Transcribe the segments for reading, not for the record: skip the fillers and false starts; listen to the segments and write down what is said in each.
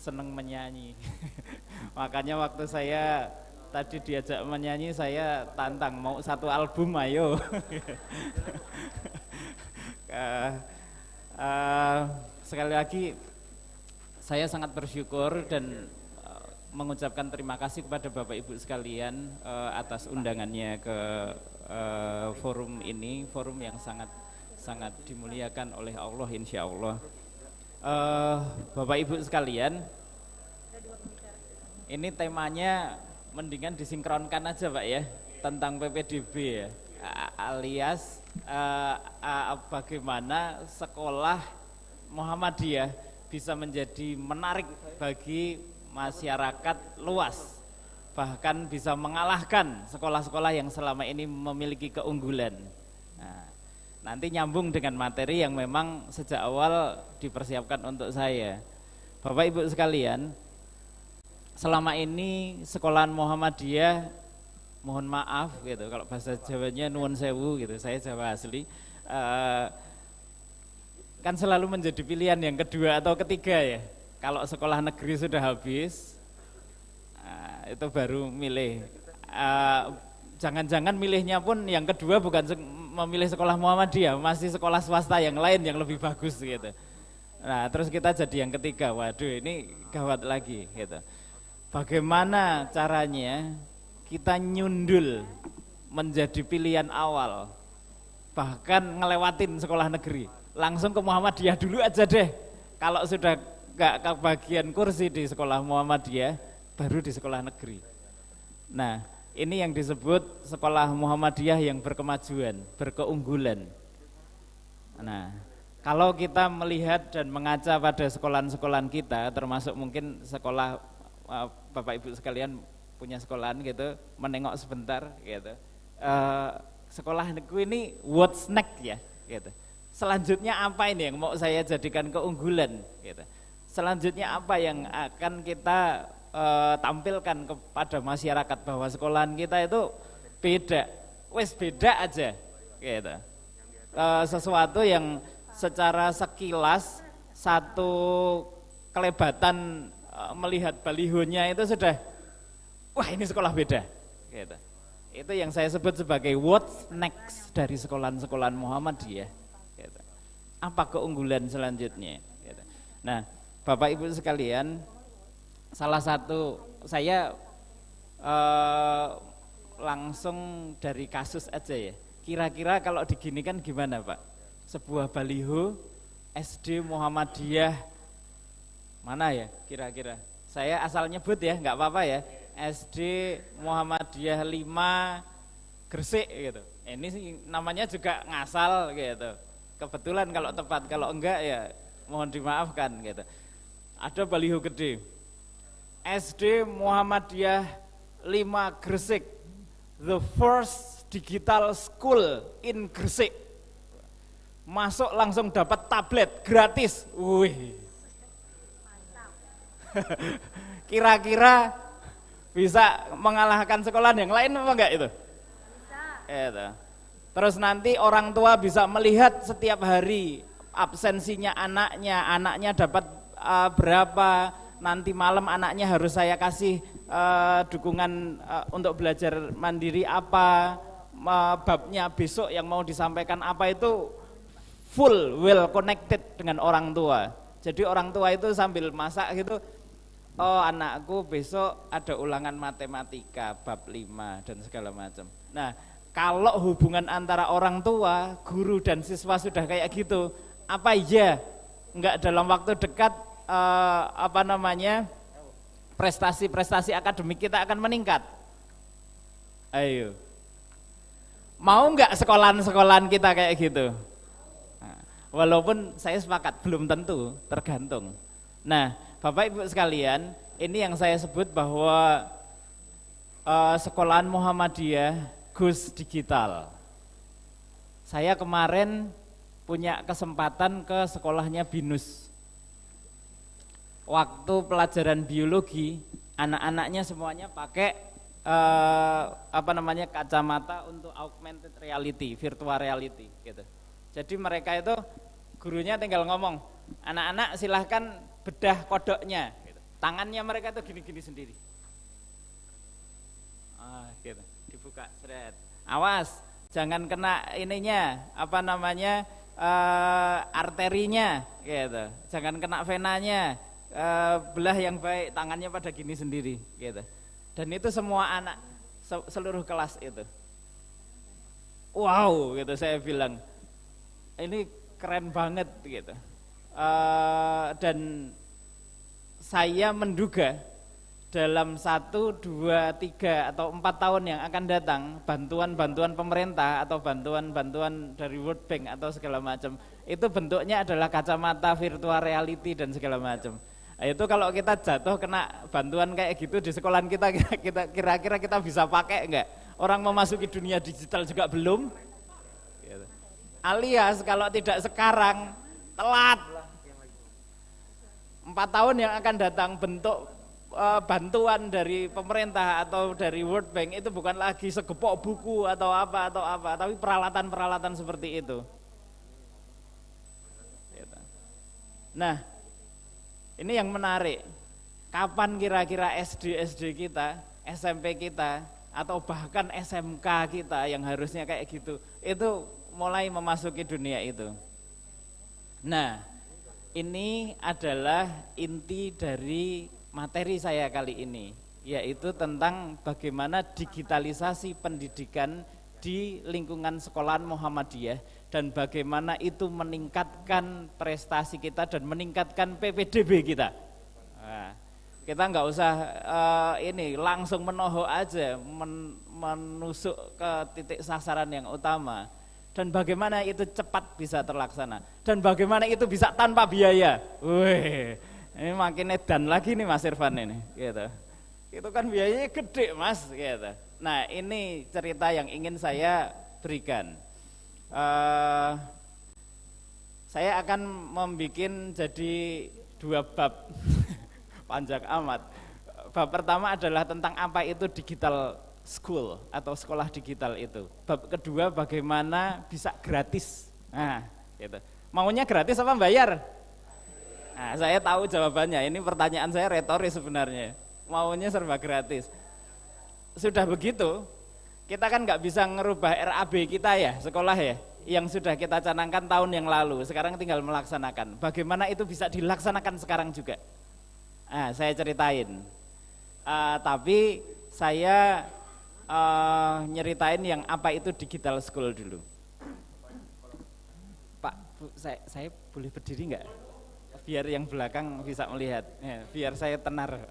seneng menyanyi. Makanya waktu saya tadi diajak menyanyi, saya tantang mau satu album ayo. uh, Sekali lagi saya sangat bersyukur dan mengucapkan terima kasih kepada Bapak Ibu sekalian atas undangannya ke forum ini, forum yang sangat dimuliakan oleh Allah insya Allah. Bapak Ibu sekalian, ini temanya mendingan disinkronkan aja Pak ya, tentang PPDB ya, alias bagaimana sekolah Muhammadiyah bisa menjadi menarik bagi masyarakat luas, bahkan bisa mengalahkan sekolah-sekolah yang selama ini memiliki keunggulan. Nah, nanti nyambung dengan materi yang memang sejak awal dipersiapkan untuk saya. Bapak Ibu sekalian, selama ini sekolahan Muhammadiyah, mohon maaf gitu, kalau bahasa Jawanya nuwun sewu gitu, saya Jawa asli, kan selalu menjadi pilihan yang kedua atau ketiga ya. Kalau sekolah negeri sudah habis, itu baru milih. Jangan-jangan milihnya pun yang kedua bukan memilih sekolah Muhammadiyah, masih sekolah swasta yang lain yang lebih bagus gitu. Nah terus kita jadi yang ketiga, waduh ini gawat lagi gitu. Bagaimana caranya kita nyundul menjadi pilihan awal, bahkan ngelewatin sekolah negeri, langsung ke Muhammadiyah dulu aja deh. Kalau sudah gak kebagian kursi di sekolah Muhammadiyah, baru di sekolah negeri. Nah ini yang disebut sekolah Muhammadiyah yang berkemajuan, berkeunggulan. Nah kalau kita melihat dan mengaca pada sekolahan-sekolahan kita, termasuk mungkin sekolah Bapak Ibu sekalian punya sekolahan gitu, menengok sebentar gitu, sekolah negeri ini what's next ya gitu. Selanjutnya apa ini yang mau saya jadikan keunggulan gitu. Selanjutnya apa yang akan kita tampilkan kepada masyarakat bahwa sekolahan kita itu beda, wes beda aja gitu. Sesuatu yang secara sekilas satu kelebatan melihat balihonya itu sudah, wah ini sekolah beda gitu. Itu yang saya sebut sebagai what's next dari sekolahan-sekolahan Muhammadiyah gitu. Apa keunggulan selanjutnya gitu. Nah Bapak Ibu sekalian, salah satu saya langsung dari kasus aja ya. Kira-kira kalau diginikan gimana Pak? Sebuah baliho SD Muhammadiyah mana ya kira-kira? Saya asal nyebut ya, nggak apa-apa ya. SD Muhammadiyah 5 Gresik gitu. Ini sih namanya juga ngasal gitu. Kebetulan kalau tepat, kalau enggak ya mohon dimaafkan gitu. Ada baliho gede. SD Muhammadiyah 5 Gresik, the first digital school in Gresik. Masuk langsung dapat tablet gratis. Wih. Kira-kira bisa mengalahkan sekolahan yang lain apa enggak itu? Bisa. Terus nanti orang tua bisa melihat setiap hari absensinya anaknya dapat berapa, nanti malam anaknya harus saya kasih dukungan untuk belajar mandiri apa, babnya besok yang mau disampaikan apa, itu full well connected dengan orang tua. Jadi orang tua itu sambil masak gitu, oh anakku besok ada ulangan matematika bab 5 dan segala macam. Nah kalau hubungan antara orang tua, guru dan siswa sudah kayak gitu, apa iya enggak dalam waktu dekat prestasi-prestasi akademik kita akan meningkat? Ayo, mau enggak sekolahan-sekolahan kita kayak gitu? Nah, walaupun saya sepakat belum tentu, tergantung. Nah Bapak Ibu sekalian, ini yang saya sebut bahwa sekolahan Muhammadiyah goes digital. Saya kemarin punya kesempatan ke sekolahnya BINUS. Waktu pelajaran biologi, anak-anaknya semuanya pakai kacamata untuk augmented reality, virtual reality gitu. Jadi mereka itu gurunya tinggal ngomong, anak-anak silahkan bedah kodoknya gitu. Tangannya mereka tuh gini-gini sendiri. Gitu. Dibuka, seret. Awas, jangan kena ininya, apa namanya, arterinya, gitu. Jangan kena venanya, belah yang baik, tangannya pada gini sendiri, gitu. Dan itu semua anak, seluruh kelas itu. Wow, gitu saya bilang, ini keren banget, gitu. Dan saya menduga dalam 1, 2, 3 atau 4 tahun yang akan datang, bantuan-bantuan pemerintah atau bantuan-bantuan dari World Bank atau segala macam, itu bentuknya adalah kacamata virtual reality dan segala macam. Nah, itu kalau kita jatuh kena bantuan kayak gitu di sekolahan kita, kira-kira kita bisa pakai enggak? Orang memasuki dunia digital juga belum. Alias kalau tidak sekarang, telat. 4 tahun yang akan datang bentuk bantuan dari pemerintah atau dari World Bank itu bukan lagi segepok buku atau apa, tapi peralatan-peralatan seperti itu. Nah, ini yang menarik. Kapan kira-kira SD kita, SMP kita, atau bahkan SMK kita yang harusnya kayak gitu, itu mulai memasuki dunia itu. Nah, ini adalah inti dari materi saya kali ini, yaitu tentang bagaimana digitalisasi pendidikan di lingkungan sekolahan Muhammadiyah dan bagaimana itu meningkatkan prestasi kita dan meningkatkan PPDB kita. Nah, kita nggak usah ini langsung menohok aja, menusuk ke titik sasaran yang utama. Dan bagaimana itu cepat bisa terlaksana dan bagaimana itu bisa tanpa biaya. Wih, ini makin edan lagi nih Mas Irfan ini, gitu. Itu kan biayanya gede Mas, gitu. Nah ini cerita yang ingin saya berikan. Saya akan membuat jadi 2 bab, panjang amat. Bab pertama adalah tentang apa itu digital school atau sekolah digital itu. Bab kedua bagaimana bisa gratis. Nah, gitu. Maunya gratis apa bayar? Nah, saya tahu jawabannya, ini pertanyaan saya retoris sebenarnya, maunya serba gratis. Sudah begitu, kita kan nggak bisa ngerubah RAB kita ya, sekolah ya, yang sudah kita canangkan tahun yang lalu, sekarang tinggal melaksanakan. Bagaimana itu bisa dilaksanakan sekarang juga? Nah, saya ceritain, tapi saya nyeritain yang apa itu digital school dulu. Pak, Bu, saya boleh berdiri nggak? Biar yang belakang bisa melihat, ya, biar saya tenar.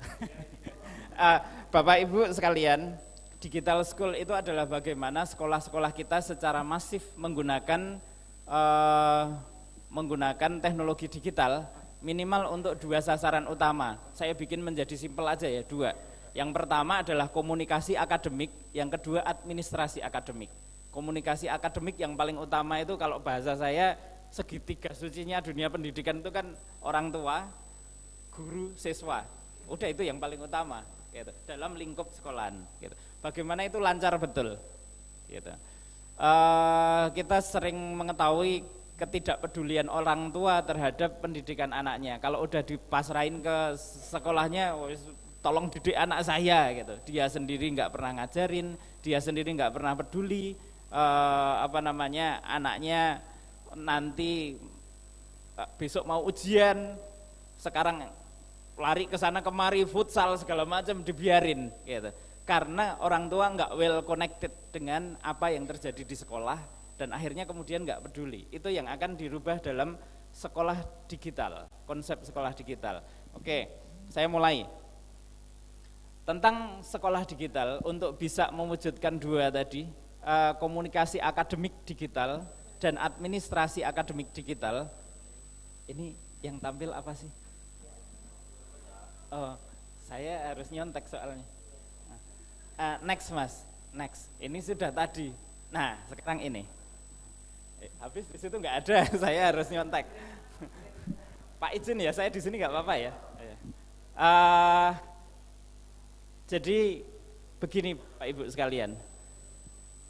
Bapak Ibu sekalian, digital school itu adalah bagaimana sekolah-sekolah kita secara masif menggunakan teknologi digital minimal untuk 2 sasaran utama. Saya bikin menjadi simpel aja ya, 2. Yang pertama adalah komunikasi akademik, yang kedua administrasi akademik. Komunikasi akademik yang paling utama itu kalau bahasa saya segitiga sucinya dunia pendidikan itu kan orang tua, guru, siswa. Udah itu yang paling utama, gitu, dalam lingkup sekolahan. Gitu. Bagaimana itu lancar betul. Gitu. Kita sering mengetahui ketidakpedulian orang tua terhadap pendidikan anaknya. Kalau udah dipasrahin ke sekolahnya, tolong didik anak saya, gitu. Dia sendiri nggak pernah ngajarin, dia sendiri nggak pernah peduli, anaknya nanti besok mau ujian, sekarang lari ke sana kemari, futsal segala macam dibiarin, gitu. Karena orang tua nggak well connected dengan apa yang terjadi di sekolah dan akhirnya kemudian nggak peduli. Itu yang akan dirubah dalam sekolah digital, konsep sekolah digital. Oke, saya mulai tentang sekolah digital untuk bisa mewujudkan 2 tadi, komunikasi akademik digital dan administrasi akademik digital. Ini yang tampil apa sih? Oh, saya harus nyontek soalnya. Next Mas, next. Ini sudah tadi. Nah, sekarang ini. Habis di situ nggak ada, saya harus nyontek. Pak izin ya, saya di sini nggak apa-apa ya. Jadi begini Pak Ibu sekalian,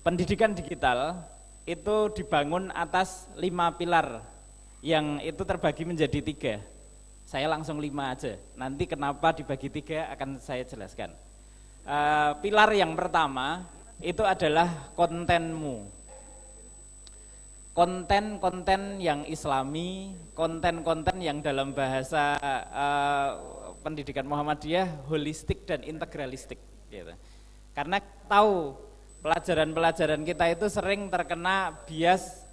pendidikan digital itu dibangun atas 5 pilar yang itu terbagi menjadi 3. Saya langsung 5 aja. Nanti kenapa dibagi 3 akan saya jelaskan. Pilar yang pertama itu adalah kontenmu. Konten-konten yang islami, konten-konten yang dalam bahasa pendidikan Muhammadiyah holistik dan integralistik gitu. Karena tahu pelajaran-pelajaran kita itu sering terkena bias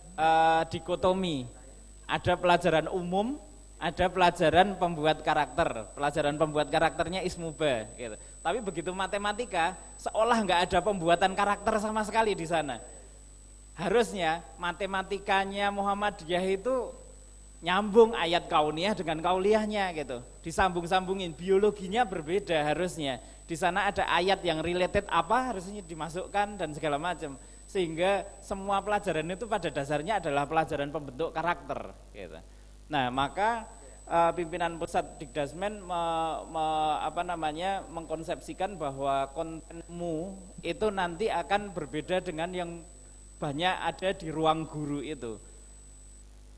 dikotomi. Ada pelajaran umum, ada pelajaran pembuat karakter. Pelajaran pembuat karakternya ismuba gitu. Tapi begitu matematika seolah nggak ada pembuatan karakter sama sekali di sana. Harusnya matematikanya Muhammadiyah itu nyambung ayat kauniyah dengan kauliyahnya gitu. Disambung-sambungin, biologinya berbeda harusnya. Di sana ada ayat yang related apa harusnya dimasukkan dan segala macam. Sehingga semua pelajaran itu pada dasarnya adalah pelajaran pembentuk karakter gitu. Nah, maka pimpinan pusat Dikdasmen mengkonsepsikan bahwa kontenmu itu nanti akan berbeda dengan yang banyak ada di ruang guru itu.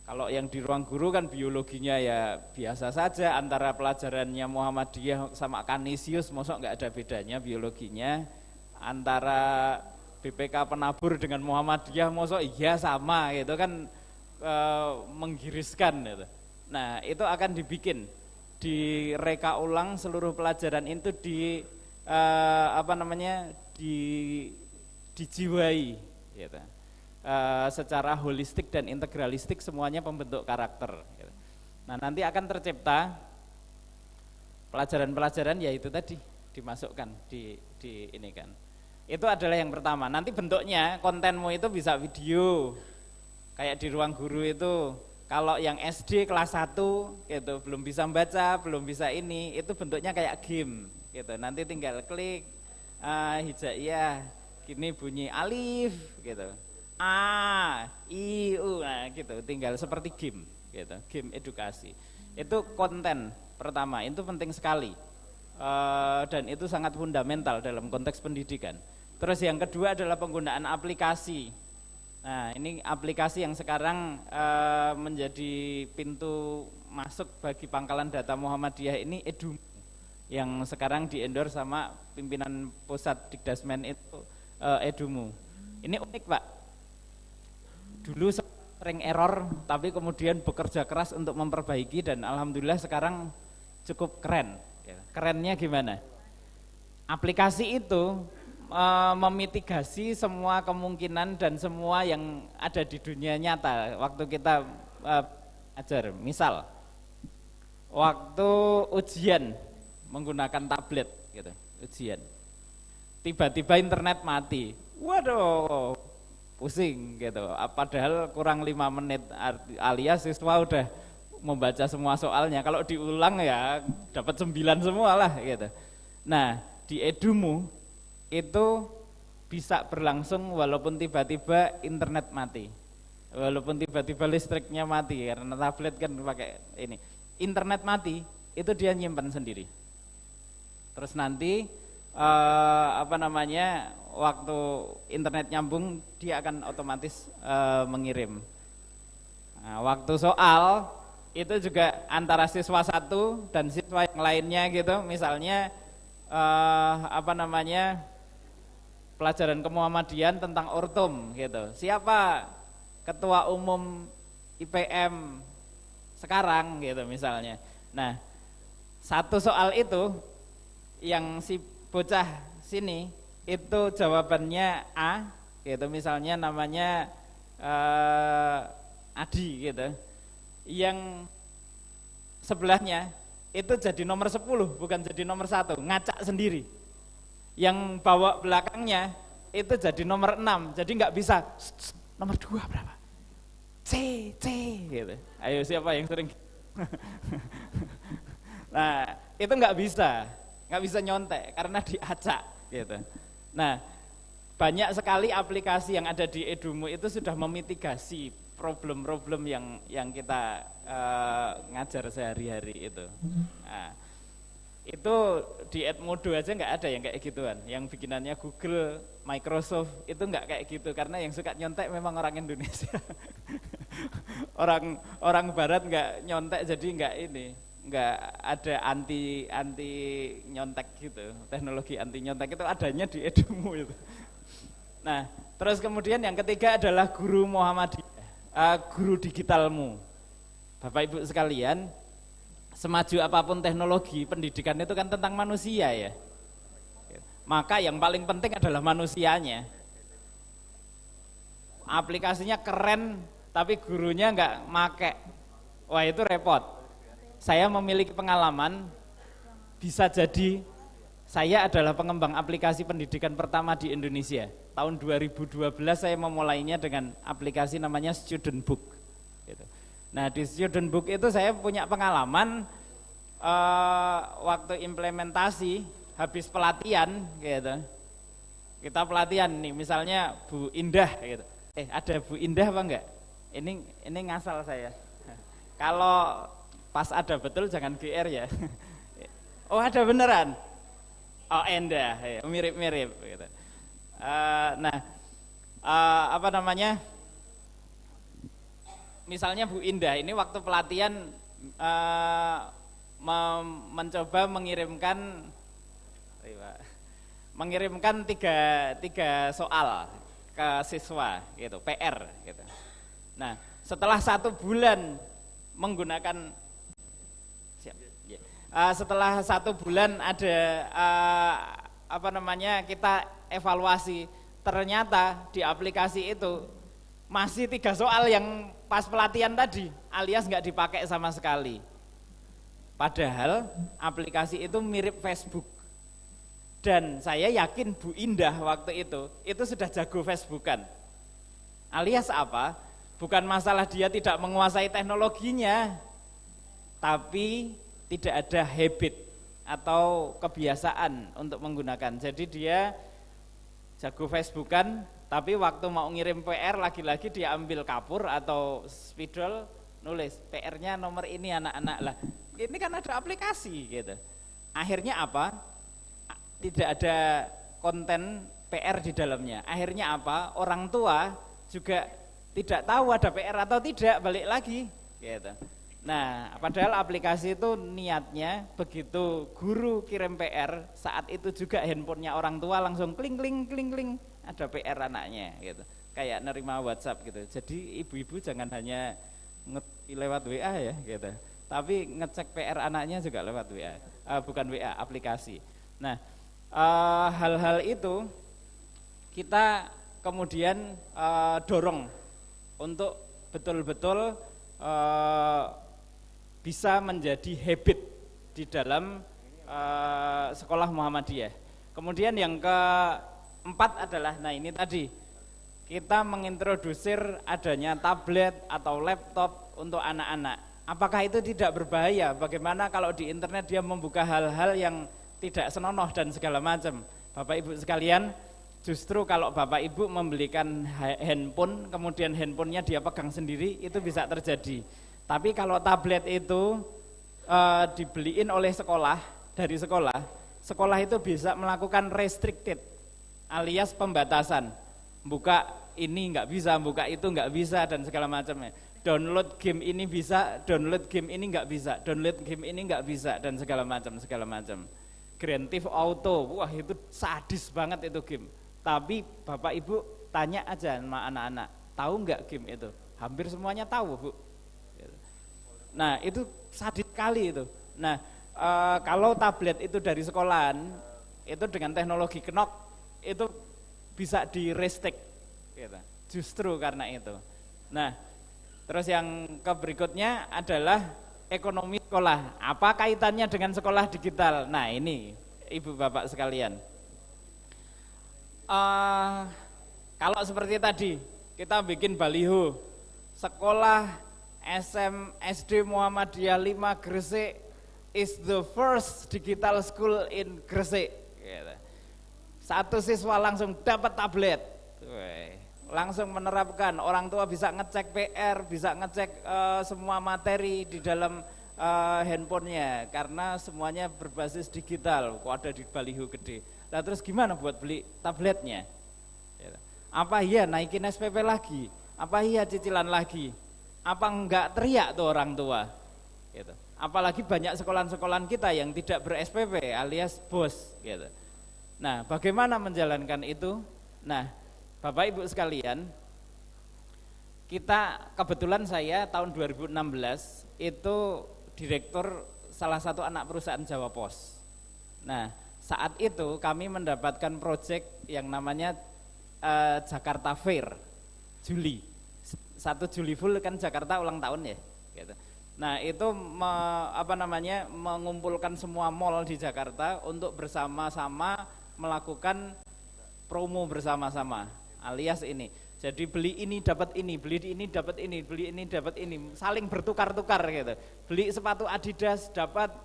Kalau yang di ruang guru kan biologinya ya biasa saja, antara pelajarannya Muhammadiyah sama Kanisius mosok nggak ada bedanya biologinya, antara BPK Penabur dengan Muhammadiyah mosok iya sama gitu kan, menggiriskan gitu. Nah itu akan dibikin, direka ulang seluruh pelajaran itu dijiwai gitu. Secara holistik dan integralistik semuanya pembentuk karakter gitu. Nah nanti akan tercipta pelajaran-pelajaran yaitu tadi dimasukkan di ini kan. Itu adalah yang pertama. Nanti bentuknya kontenmu itu bisa video kayak di ruang guru itu. Kalau yang SD kelas 1 gitu belum bisa membaca, belum bisa ini, itu bentuknya kayak game gitu. Nanti tinggal klik hijaiyah, gini bunyi alif gitu. A, I, U, nah gitu, tinggal seperti game gitu, game edukasi. Itu konten pertama, itu penting sekali dan itu sangat fundamental dalam konteks pendidikan. Terus yang kedua adalah penggunaan aplikasi. Nah ini aplikasi yang sekarang menjadi pintu masuk bagi pangkalan data Muhammadiyah ini Edumu, yang sekarang di-endorse sama pimpinan pusat Dikdasmen itu Edumu. Ini unik Pak. Dulu sering error, tapi kemudian bekerja keras untuk memperbaiki dan alhamdulillah sekarang cukup keren. Kerennya gimana? Aplikasi itu memitigasi semua kemungkinan dan semua yang ada di dunia nyata waktu kita ajar. Misal, waktu ujian menggunakan tablet, gitu, ujian, tiba-tiba internet mati. Waduh, pusing gitu, padahal kurang 5 menit alias siswa udah membaca semua soalnya, kalau diulang ya dapat 9 semua lah gitu. Nah di Edumu itu bisa berlangsung walaupun tiba-tiba internet mati, walaupun tiba-tiba listriknya mati, karena tablet kan pakai ini, internet mati itu dia nyimpan sendiri. Terus nanti waktu internet nyambung dia akan otomatis mengirim. Nah, waktu soal itu juga antara siswa satu dan siswa yang lainnya gitu, misalnya pelajaran kemuhammadian tentang ortum gitu. Siapa ketua umum IPM sekarang gitu misalnya. Nah, satu soal itu yang si bocah sini itu jawabannya A gitu, misalnya namanya Adi gitu, yang sebelahnya itu jadi nomor 10 bukan jadi nomor 1, ngacak sendiri. Yang bawa belakangnya itu jadi nomor 6, jadi nggak bisa nomor 2 berapa, C gitu. Ayo siapa yang sering nah itu nggak bisa nyontek karena diacak gitu. Nah, banyak sekali aplikasi yang ada di Edumu itu sudah memitigasi problem-problem yang kita ngajar sehari-hari itu. Nah, itu di Edmodo aja nggak ada yang kayak gituan, yang bikinannya Google, Microsoft itu nggak kayak gitu, karena yang suka nyontek memang orang Indonesia. orang Barat nggak nyontek, jadi nggak ini. nggak ada anti nyontek gitu, teknologi anti nyontek itu adanya di Edumu itu. Nah, terus kemudian yang ketiga adalah guru Muhammadiyah, guru digitalmu. Bapak Ibu sekalian, semaju apapun teknologi, pendidikan itu kan tentang manusia ya. Maka yang paling penting adalah manusianya. Aplikasinya keren, tapi gurunya nggak make. Wah itu repot. Saya memiliki pengalaman, bisa jadi saya adalah pengembang aplikasi pendidikan pertama di Indonesia. Tahun 2012 saya memulainya dengan aplikasi namanya Student Book. Nah di Student Book itu saya punya pengalaman waktu implementasi, habis pelatihan gitu. Kita pelatihan nih, misalnya Bu Indah gitu. Ada Bu Indah apa enggak? Ini ngasal saya. Kalau pas ada betul jangan GR ya. Oh ada beneran. Oh Endah, ya, mirip-mirip gitu. Apa namanya? Misalnya Bu Indah ini waktu pelatihan mencoba mengirimkan tiga soal ke siswa gitu, PR gitu. Nah setelah 1 bulan menggunakan setelah 1 bulan ada kita evaluasi, ternyata di aplikasi itu masih 3 soal yang pas pelatihan tadi alias nggak dipakai sama sekali. Padahal aplikasi itu mirip Facebook. Dan saya yakin Bu Indah waktu itu sudah jago Facebookan. Alias apa? Bukan masalah dia tidak menguasai teknologinya, tapi tidak ada habit atau kebiasaan untuk menggunakan. Jadi dia jago Facebookan, tapi waktu mau ngirim PR lagi-lagi dia ambil kapur atau spidol, nulis PR-nya nomor ini anak-anak lah. Ini kan ada aplikasi gitu. Akhirnya apa? Tidak ada konten PR di dalamnya. Akhirnya apa? Orang tua juga tidak tahu ada PR atau tidak, balik lagi gitu. Nah, padahal aplikasi itu niatnya begitu guru kirim PR, saat itu juga handphonenya orang tua langsung kling kling kling kling, ada PR anaknya gitu. Kayak nerima WhatsApp gitu. Jadi ibu-ibu jangan hanya lewat WA ya gitu. Tapi ngecek PR anaknya juga lewat WA, bukan WA, aplikasi. Nah, hal-hal itu kita kemudian dorong untuk betul-betul bisa menjadi habit di dalam sekolah Muhammadiyah. Kemudian yang keempat adalah, nah ini tadi kita mengintrodusir adanya tablet atau laptop untuk anak-anak. Apakah itu tidak berbahaya? Bagaimana kalau di internet dia membuka hal-hal yang tidak senonoh dan segala macam? Bapak Ibu sekalian, justru kalau Bapak Ibu membelikan handphone, kemudian handphonenya dia pegang sendiri, itu bisa terjadi. Tapi kalau tablet itu dibeliin oleh sekolah, dari sekolah, sekolah itu bisa melakukan restricted, alias pembatasan. Buka ini nggak bisa, buka itu nggak bisa, dan segala macamnya. Download game ini bisa, download game ini nggak bisa, download game ini nggak bisa, dan segala macam. Grand Theft Auto, wah itu sadis banget itu game. Tapi Bapak Ibu tanya aja sama anak-anak, tahu nggak game itu? Hampir semuanya tahu, Bu. Nah itu sadis sekali itu. Nah kalau tablet itu dari sekolahan, itu dengan teknologi Knock itu bisa di-restrict gitu. Justru karena itu. Nah terus yang berikutnya adalah ekonomi sekolah. Apa kaitannya dengan sekolah digital? Nah ini Ibu Bapak sekalian, kalau seperti tadi kita bikin baliho sekolah SD Muhammadiyah 5 Gresik is the first digital school in Gresik gitu. 1 siswa langsung dapat tablet, langsung menerapkan, orang tua bisa ngecek PR, bisa ngecek semua materi di dalam handphonenya karena semuanya berbasis digital. Kok ada di baliho gede. Nah terus gimana buat beli tabletnya? Apa iya naikin SPP lagi? Apa iya cicilan lagi? Apa enggak teriak tuh orang tua? Gitu. Apalagi banyak sekolahan-sekolahan kita yang tidak ber-SPP alias bos gitu. Nah, bagaimana menjalankan itu? Nah, Bapak Ibu sekalian, kita kebetulan saya tahun 2016 itu direktur salah satu anak perusahaan Jawa Pos. Nah, saat itu kami mendapatkan proyek yang namanya Jakarta Fair Juli. 1 Juli full kan Jakarta ulang tahun ya gitu. Nah, itu mengumpulkan semua mall di Jakarta untuk bersama-sama melakukan promo bersama-sama, alias ini. Jadi beli ini dapat ini, beli ini dapat ini, beli ini dapat ini, saling bertukar-tukar gitu. Beli sepatu Adidas dapat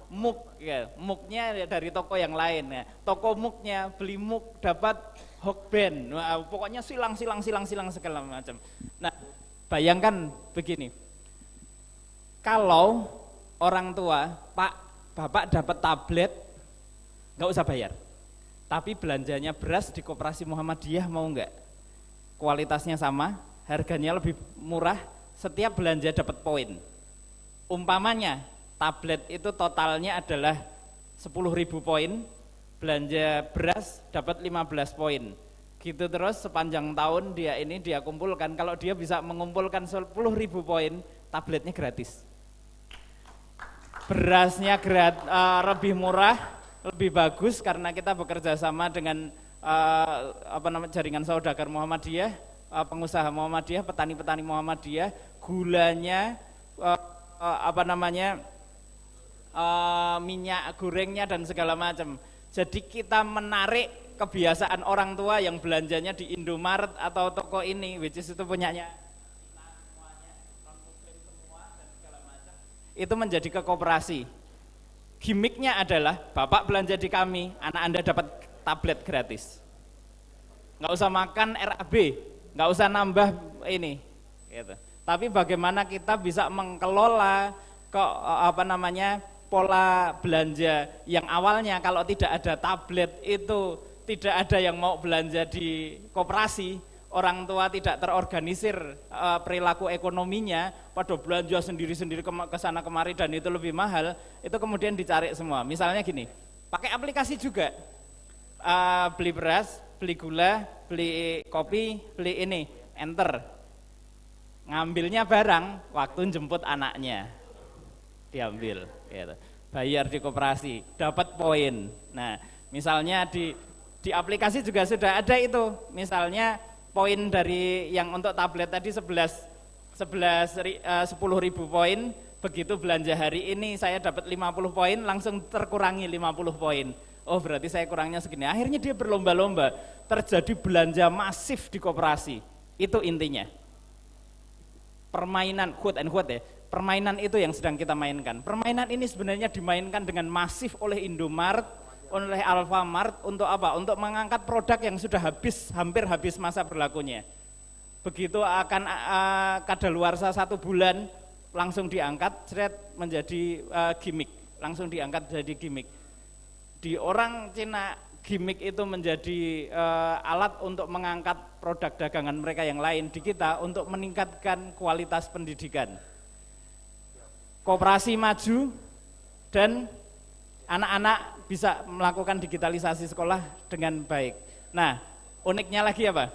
mug ya, mugnya dari toko yang lain ya. Toko mugnya beli mug dapat hokben. Nah, pokoknya silang segala macam. Nah, bayangkan begini. Kalau orang tua, Pak, Bapak dapat tablet, nggak usah bayar. Tapi belanjanya beras di Koperasi Muhammadiyah mau nggak? Kualitasnya sama, harganya lebih murah, setiap belanja dapat poin. Umpamanya tablet itu totalnya adalah 10.000 poin, belanja beras dapat 15 poin. Gitu terus sepanjang tahun dia kumpulkan. Kalau dia bisa mengumpulkan 10.000 poin, tabletnya gratis. Berasnya lebih murah, lebih bagus karena kita bekerja sama dengan jaringan saudagar Muhammadiyah, pengusaha Muhammadiyah, petani-petani Muhammadiyah, gulanya, minyak gorengnya dan segala macam. Jadi kita menarik kebiasaan orang tua yang belanjanya di Indomaret atau toko ini, which is itu punyanya itu menjadi ke koperasi. Gimiknya adalah Bapak belanja di kami, anak Anda dapat tablet gratis. Nggak usah makan RAB, nggak usah nambah ini. Gitu. Tapi bagaimana kita bisa mengelola pola belanja yang awalnya kalau tidak ada tablet itu tidak ada yang mau belanja di koperasi. Orang tua tidak terorganisir perilaku ekonominya, pada belanja sendiri-sendiri ke sana kemari dan itu lebih mahal, itu kemudian dicari semua. Misalnya gini, pakai aplikasi juga, beli beras, beli gula, beli kopi, beli ini, enter. Ngambilnya barang, waktu jemput anaknya, diambil, gitu. Bayar di koperasi, dapat poin. Nah, misalnya di aplikasi juga sudah ada itu, misalnya poin dari yang untuk tablet tadi 10.000 poin, begitu belanja hari ini saya dapat 50 poin, langsung terkurangi 50 poin. Oh berarti saya kurangnya segini. Akhirnya dia berlomba-lomba, terjadi belanja masif di koperasi. Itu intinya. Permainan quote and quote ya. Permainan itu yang sedang kita mainkan. Permainan ini sebenarnya dimainkan dengan masif oleh Indomaret, oleh Alfamart untuk apa? Untuk mengangkat produk yang sudah hampir habis masa berlakunya. Begitu akan kadaluarsa 1 bulan langsung diangkat, menjadi gimmick, langsung diangkat jadi gimmick. Di orang Cina gimmick itu menjadi alat untuk mengangkat produk dagangan mereka yang lain. Di kita untuk meningkatkan kualitas pendidikan. Koperasi maju dan anak-anak bisa melakukan digitalisasi sekolah dengan baik. Nah, uniknya lagi apa?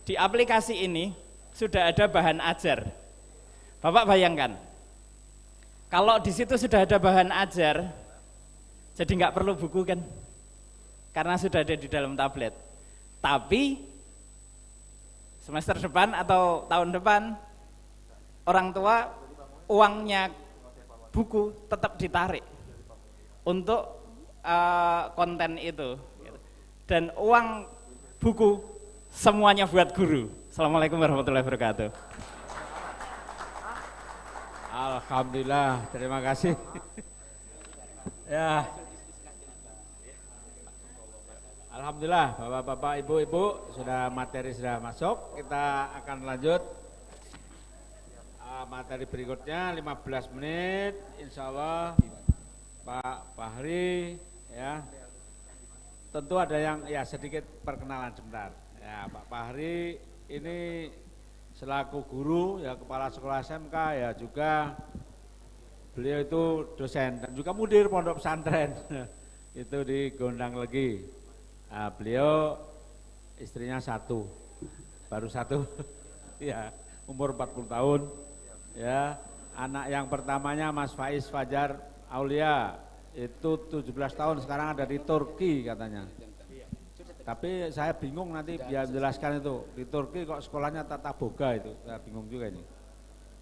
Di aplikasi ini sudah ada bahan ajar. Bapak bayangkan, kalau di situ sudah ada bahan ajar, jadi nggak perlu buku kan? Karena sudah ada di dalam tablet. Tapi semester depan atau tahun depan, orang tua uangnya buku tetap ditarik untuk konten itu, dan uang buku semuanya buat guru. Assalamualaikum warahmatullahi wabarakatuh. Alhamdulillah, terima kasih. Ya, alhamdulillah, bapak-bapak, ibu-ibu, materi sudah masuk. Kita akan lanjut materi berikutnya 15 menit, insya Allah. Pak Fahri, ya, tentu ada yang sedikit perkenalan sebentar. Ya, Pak Fahri ini selaku guru, ya kepala sekolah SMK, ya juga Beliau itu dosen dan juga mudir pondok pesantren itu di Gondang Legi. Nah, beliau istrinya satu, baru satu, ya umur 40 tahun, ya. Anak yang pertamanya Mas Faiz Fajar Aulia itu 17 tahun, sekarang ada di Turki katanya. Tapi saya bingung nanti biar jelaskan itu, di Turki kok sekolahnya tata boga itu, saya bingung juga ini.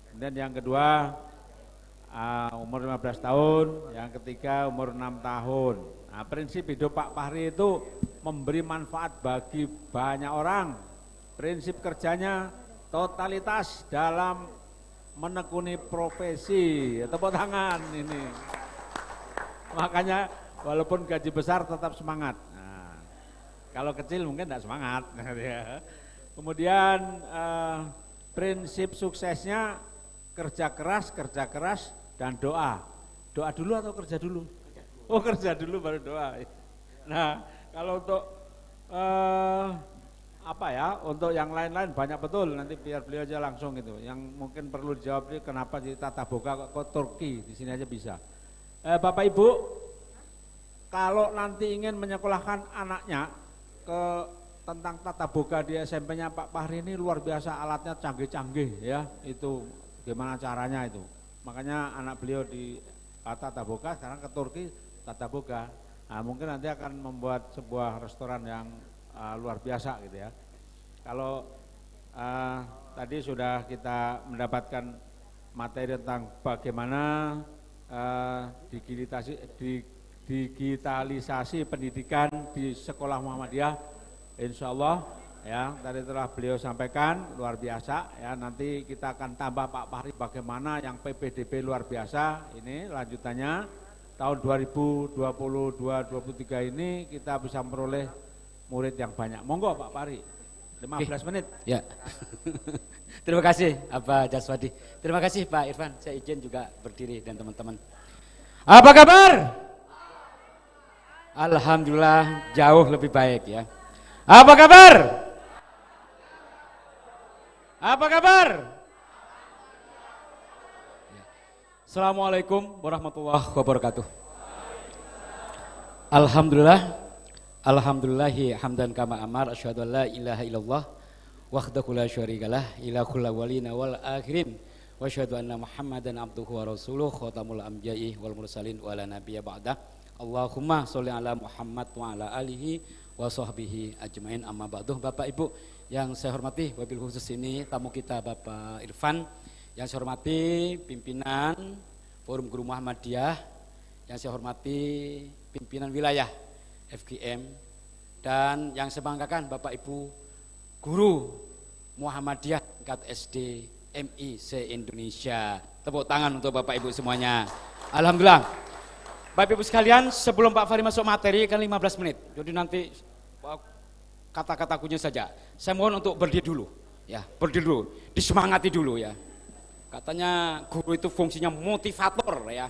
Kemudian yang kedua umur 15 tahun, yang ketiga umur 6 tahun. Nah, prinsip hidup Pak Fahri itu memberi manfaat bagi banyak orang. Prinsip kerjanya totalitas dalam menekuni profesi. Tepuk tangan ini. Makanya walaupun gaji besar tetap semangat. Kalau kecil mungkin tidak semangat. Kemudian prinsip suksesnya kerja keras dan doa. Doa dulu atau kerja dulu? Oh, kerja dulu baru doa. Nah, kalau untuk untuk yang lain-lain banyak betul. Nanti biar beliau aja langsung gitu. Yang mungkin perlu dijawab ini kenapa di tata boga kok Turki, di sini aja bisa. Bapak Ibu, kalau nanti ingin menyekolahkan anaknya tentang tata boga di SMP-nya Pak Fahri ini luar biasa, alatnya canggih-canggih ya, itu gimana caranya itu. Makanya anak beliau di tata boga sekarang ke Turki tata boga. Nah, mungkin nanti akan membuat sebuah restoran yang luar biasa gitu ya. Kalau tadi sudah kita mendapatkan materi tentang bagaimana digitalisasi pendidikan di sekolah Muhammadiyah, insya Allah ya tadi telah beliau sampaikan luar biasa ya. Nanti kita akan tambah Pak Fahri bagaimana yang PPDB luar biasa ini lanjutannya tahun 2022-2023 ini kita bisa meroleh murid yang banyak. Monggo Pak Fahri, 15 menit. Ya. Terima kasih Pak Jaswadi. Terima kasih Pak Irfan. Saya izin juga berdiri dan teman-teman. Apa kabar? Alhamdulillah jauh lebih baik ya. Apa kabar? Apa kabar? Assalamualaikum warahmatullahi wabarakatuh. Alhamdulillahi hamdan kama amar, asyhadu an la ilaha illallah wahdahu la syarikalah ilahul awwalina wal akhirin wa asyhadu anna Muhammadan abduhu wa rasuluh khatamul anbiya'i wal mursalin wa la nabiyya ba'dah. Allahumma sholli ala Muhammad wa ala alihi wa sahbihi ajmain, amma ba'du. Bapak Ibu yang saya hormati, wabil khusus ini tamu kita Bapak Irfan, yang saya hormati pimpinan Forum Guru Muhammadiyah, yang saya hormati pimpinan wilayah FGM, dan yang saya banggakan Bapak Ibu Guru Muhammadiyah tingkat SD MI se-Indonesia. Tepuk tangan untuk Bapak Ibu semuanya. Alhamdulillah. Bapak Ibu sekalian, sebelum Pak Fahri masuk materi kan 15 menit. Jadi nanti kata-katakunya saja. Saya mohon untuk berdiri dulu. Ya, berdiri dulu. Disemangati dulu ya. Katanya guru itu fungsinya motivator ya.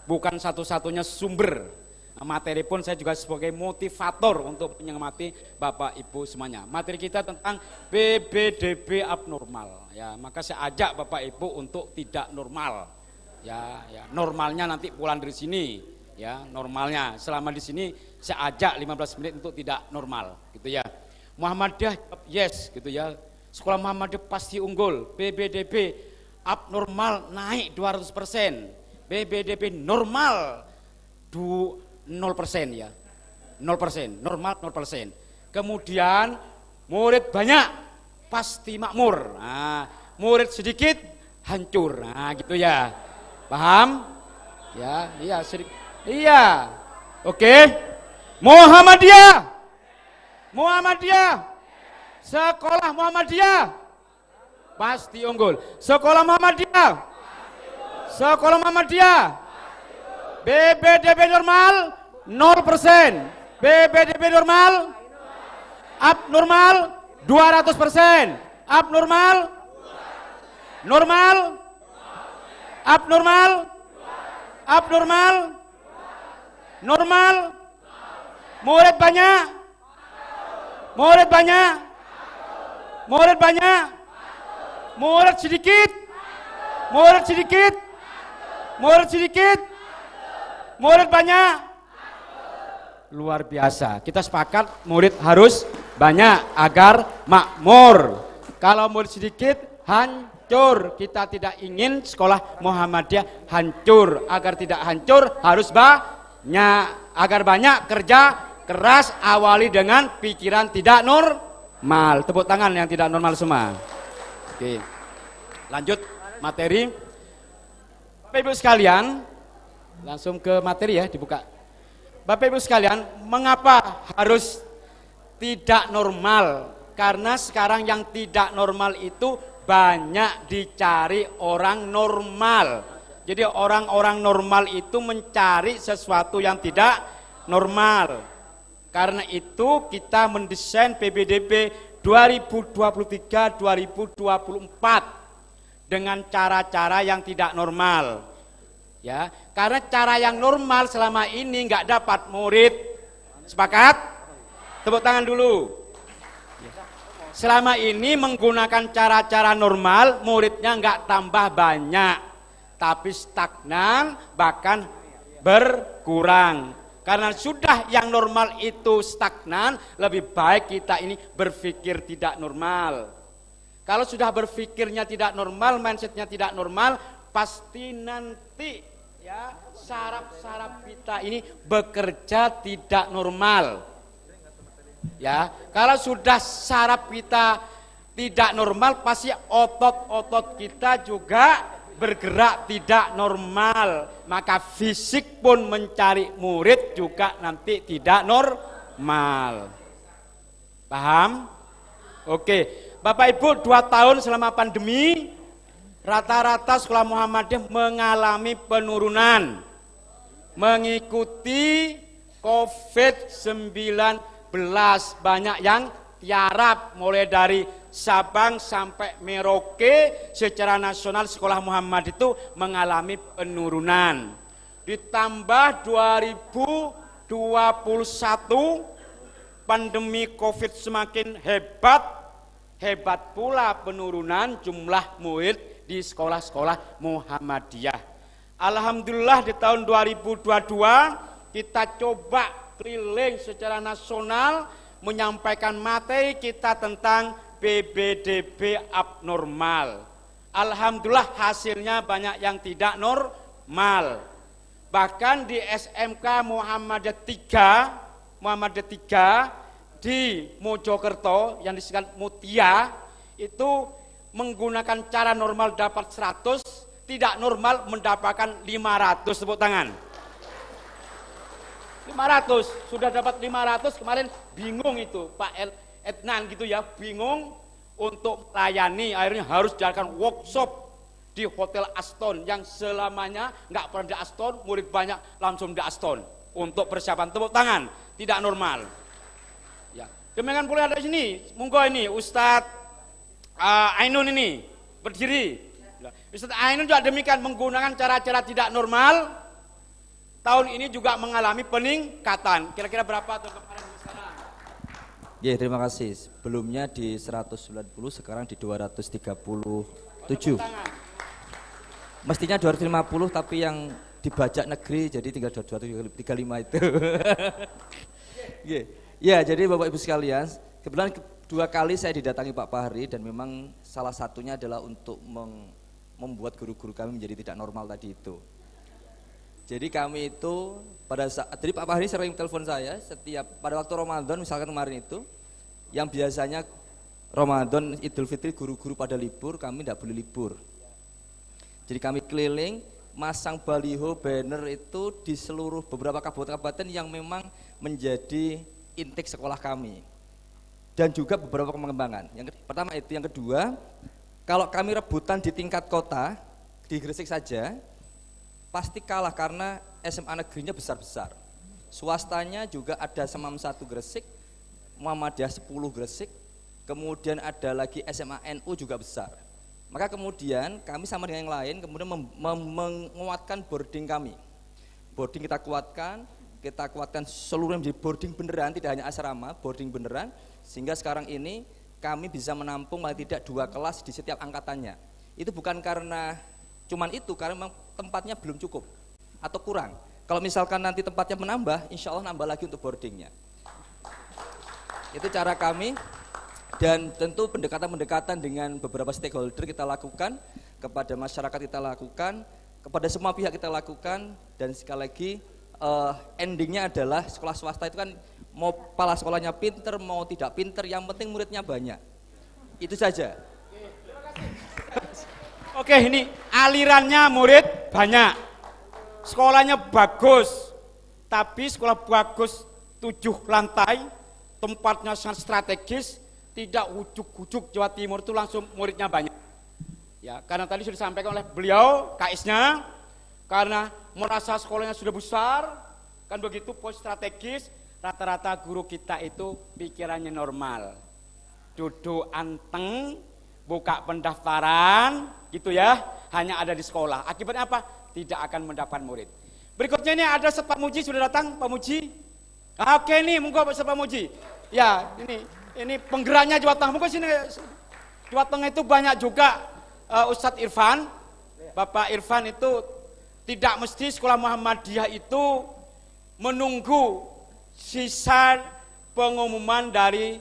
Bukan satu-satunya sumber. Nah, materi pun saya juga sebagai motivator untuk menyemangati Bapak Ibu semuanya. Materi kita tentang PPDB abnormal ya. Maka saya ajak Bapak Ibu untuk tidak normal. Ya, normalnya nanti pulang dari sini. Ya, normalnya selama di sini saya ajak 15 menit untuk tidak normal gitu ya. Muhammadiyah yes gitu ya. Sekolah Muhammadiyah pasti unggul. PPDB abnormal naik 200%. PPDB normal 0% ya. 0%, normal 0%. Kemudian murid banyak pasti makmur. Nah, murid sedikit hancur. Nah, gitu ya. Paham? Ya, iya sedikit. Iya, oke. Muhammadiyah, sekolah Muhammadiyah pasti unggul. Sekolah Muhammadiyah, BPDB normal 0%, BPDB normal, abnormal 200%, abnormal, normal, abnormal, normal, murid banyak, murid sedikit, Murid sedikit? Murid banyak? Luar biasa. Kita sepakat murid harus banyak agar makmur. Kalau murid sedikit hancur. Kita tidak ingin sekolah Muhammadiyah hancur. Agar tidak hancur harus banyak. Agar banyak kerja keras, awali dengan pikiran tidak normal. Tepuk tangan yang tidak normal semua. Oke. Lanjut materi. Bapak Ibu sekalian, langsung ke materi ya, dibuka. Bapak Ibu sekalian, mengapa harus tidak normal? Karena sekarang yang tidak normal itu banyak dicari orang normal. Jadi orang-orang normal itu mencari sesuatu yang tidak normal. Karena itu kita mendesain PBDB 2023-2024 dengan cara-cara yang tidak normal. Ya, karena cara yang normal selama ini nggak dapat murid. Sepakat? Tepuk tangan dulu. Selama ini menggunakan cara-cara normal, muridnya nggak tambah banyak, tapi stagnan bahkan berkurang. Karena sudah yang normal itu stagnan, lebih baik kita ini berpikir tidak normal. Kalau sudah berpikirnya tidak normal, mindsetnya tidak normal, pasti nanti ya saraf-saraf kita ini bekerja tidak normal. Ya, kalau sudah saraf kita tidak normal, pasti otot-otot kita juga bergerak tidak normal. Maka fisik pun mencari murid juga nanti tidak normal. Paham? Oke. Bapak Ibu, 2 tahun selama pandemi, rata-rata sekolah Muhammadiyah mengalami penurunan mengikuti COVID-19. Banyak yang tiarap, mulai dari Sabang sampai Merauke. Secara nasional sekolah Muhammad itu mengalami penurunan. Ditambah 2021 pandemi COVID semakin hebat pula penurunan jumlah murid di sekolah-sekolah Muhammadiyah. Alhamdulillah di tahun 2022 kita coba keliling secara nasional menyampaikan materi kita tentang PBDB abnormal. Alhamdulillah hasilnya banyak yang tidak normal. Bahkan di SMK Muhammadiyah 3 di Mojokerto yang disebut Mutia itu menggunakan cara normal dapat 100, tidak normal mendapatkan 500. Tepuk tangan. 500, sudah dapat 500 kemarin bingung itu Pak Ednan gitu ya, bingung untuk melayani, akhirnya harus jalankan workshop di Hotel Aston yang selamanya nggak pernah di Aston, murid banyak langsung di Aston untuk persiapan. Tepuk tangan, tidak normal. Ya, demikian pula ada di sini, monggo ini Ustadz Ainun ini berdiri. Ustadz Ainun juga demikian menggunakan cara-cara tidak normal. Tahun ini juga mengalami peningkatan. Kira-kira berapa tuh kemarin sekarang? Ya, terima kasih. Sebelumnya di 190, sekarang di 237. Mestinya 250, tapi yang dibajak negeri jadi tinggal 235 itu. Ya, jadi Bapak Ibu sekalian, kebetulan 2 kali saya didatangi Pak Fahri dan memang salah satunya adalah untuk membuat guru-guru kami menjadi tidak normal tadi itu. Jadi kami itu pada saat, jadi Pak Fahri sering telepon saya setiap pada waktu Ramadan misalkan kemarin itu, yang biasanya Ramadan Idul Fitri guru-guru pada libur, kami tidak boleh libur. Jadi kami keliling masang baliho banner itu di seluruh beberapa kabupaten yang memang menjadi intik sekolah kami dan juga beberapa pengembangan. Yang pertama itu, yang kedua, kalau kami rebutan di tingkat kota di Gresik saja pasti kalah karena SMA negerinya besar-besar. Swastanya juga ada Semam 1 Gresik, Muhammadiyah 10 Gresik, kemudian ada lagi SMA NU juga besar. Maka kemudian kami sama dengan yang lain kemudian menguatkan boarding kami. Boarding kita kuatkan seluruhnya menjadi boarding beneran, tidak hanya asrama, boarding beneran, sehingga sekarang ini kami bisa menampung paling tidak 2 kelas di setiap angkatannya. Itu bukan karena cuman itu, karena memang tempatnya belum cukup atau kurang. Kalau misalkan nanti tempatnya menambah, insya Allah nambah lagi untuk boardingnya. Itu cara kami, dan tentu pendekatan-pendekatan dengan beberapa stakeholder kita lakukan, kepada masyarakat kita lakukan, kepada semua pihak kita lakukan, dan sekali lagi endingnya adalah sekolah swasta itu kan mau kepala sekolahnya pinter, mau tidak pinter, yang penting muridnya banyak. Itu saja. Oke, ini alirannya murid banyak, sekolahnya bagus, tapi sekolah bagus 7 lantai, tempatnya sangat strategis, tidak ujuk-ujuk Jawa Timur itu langsung muridnya banyak. Ya, karena tadi sudah disampaikan oleh beliau, KS-nya, karena merasa sekolahnya sudah besar, kan begitu, pos strategis, rata-rata guru kita itu pikirannya normal, duduk anteng, buka pendaftaran, gitu ya, hanya ada di sekolah. Akibatnya apa? Tidak akan mendapat murid. Berikutnya ini ada Pak Muji sudah datang, Pak Muji. Oke nih, monggo Pak Muji. Ya, ini penggeraknya Jawa Tengah. Monggo sini. Jawa Tengah itu banyak juga Ustadz Irfan. Bapak Irfan itu tidak mesti sekolah Muhammadiyah itu menunggu sisa pengumuman dari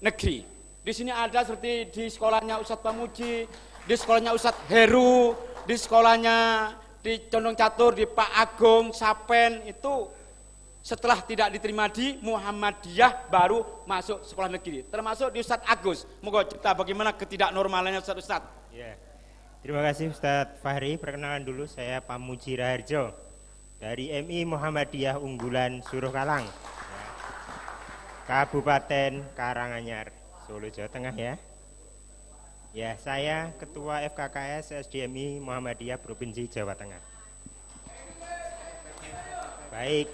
negeri. Di sini ada seperti di sekolahnya Ustadz Pamuji, di sekolahnya Ustadz Heru, di sekolahnya di Condong Catur, di Pak Agung, Sapen, itu setelah tidak diterima di Muhammadiyah baru masuk sekolah negeri. Termasuk di Ustadz Agus. Moga cerita bagaimana ketidaknormalannya Ustadz. Ya. Terima kasih Ustadz Fahri. Perkenalan dulu, saya Pamuji Raharjo dari MI Muhammadiyah Unggulan Suruh Kalang, ya. Kabupaten Karanganyar, Solo, Jawa Tengah ya. Ya, saya Ketua FKKS SDMI Muhammadiyah Provinsi Jawa Tengah. Baik,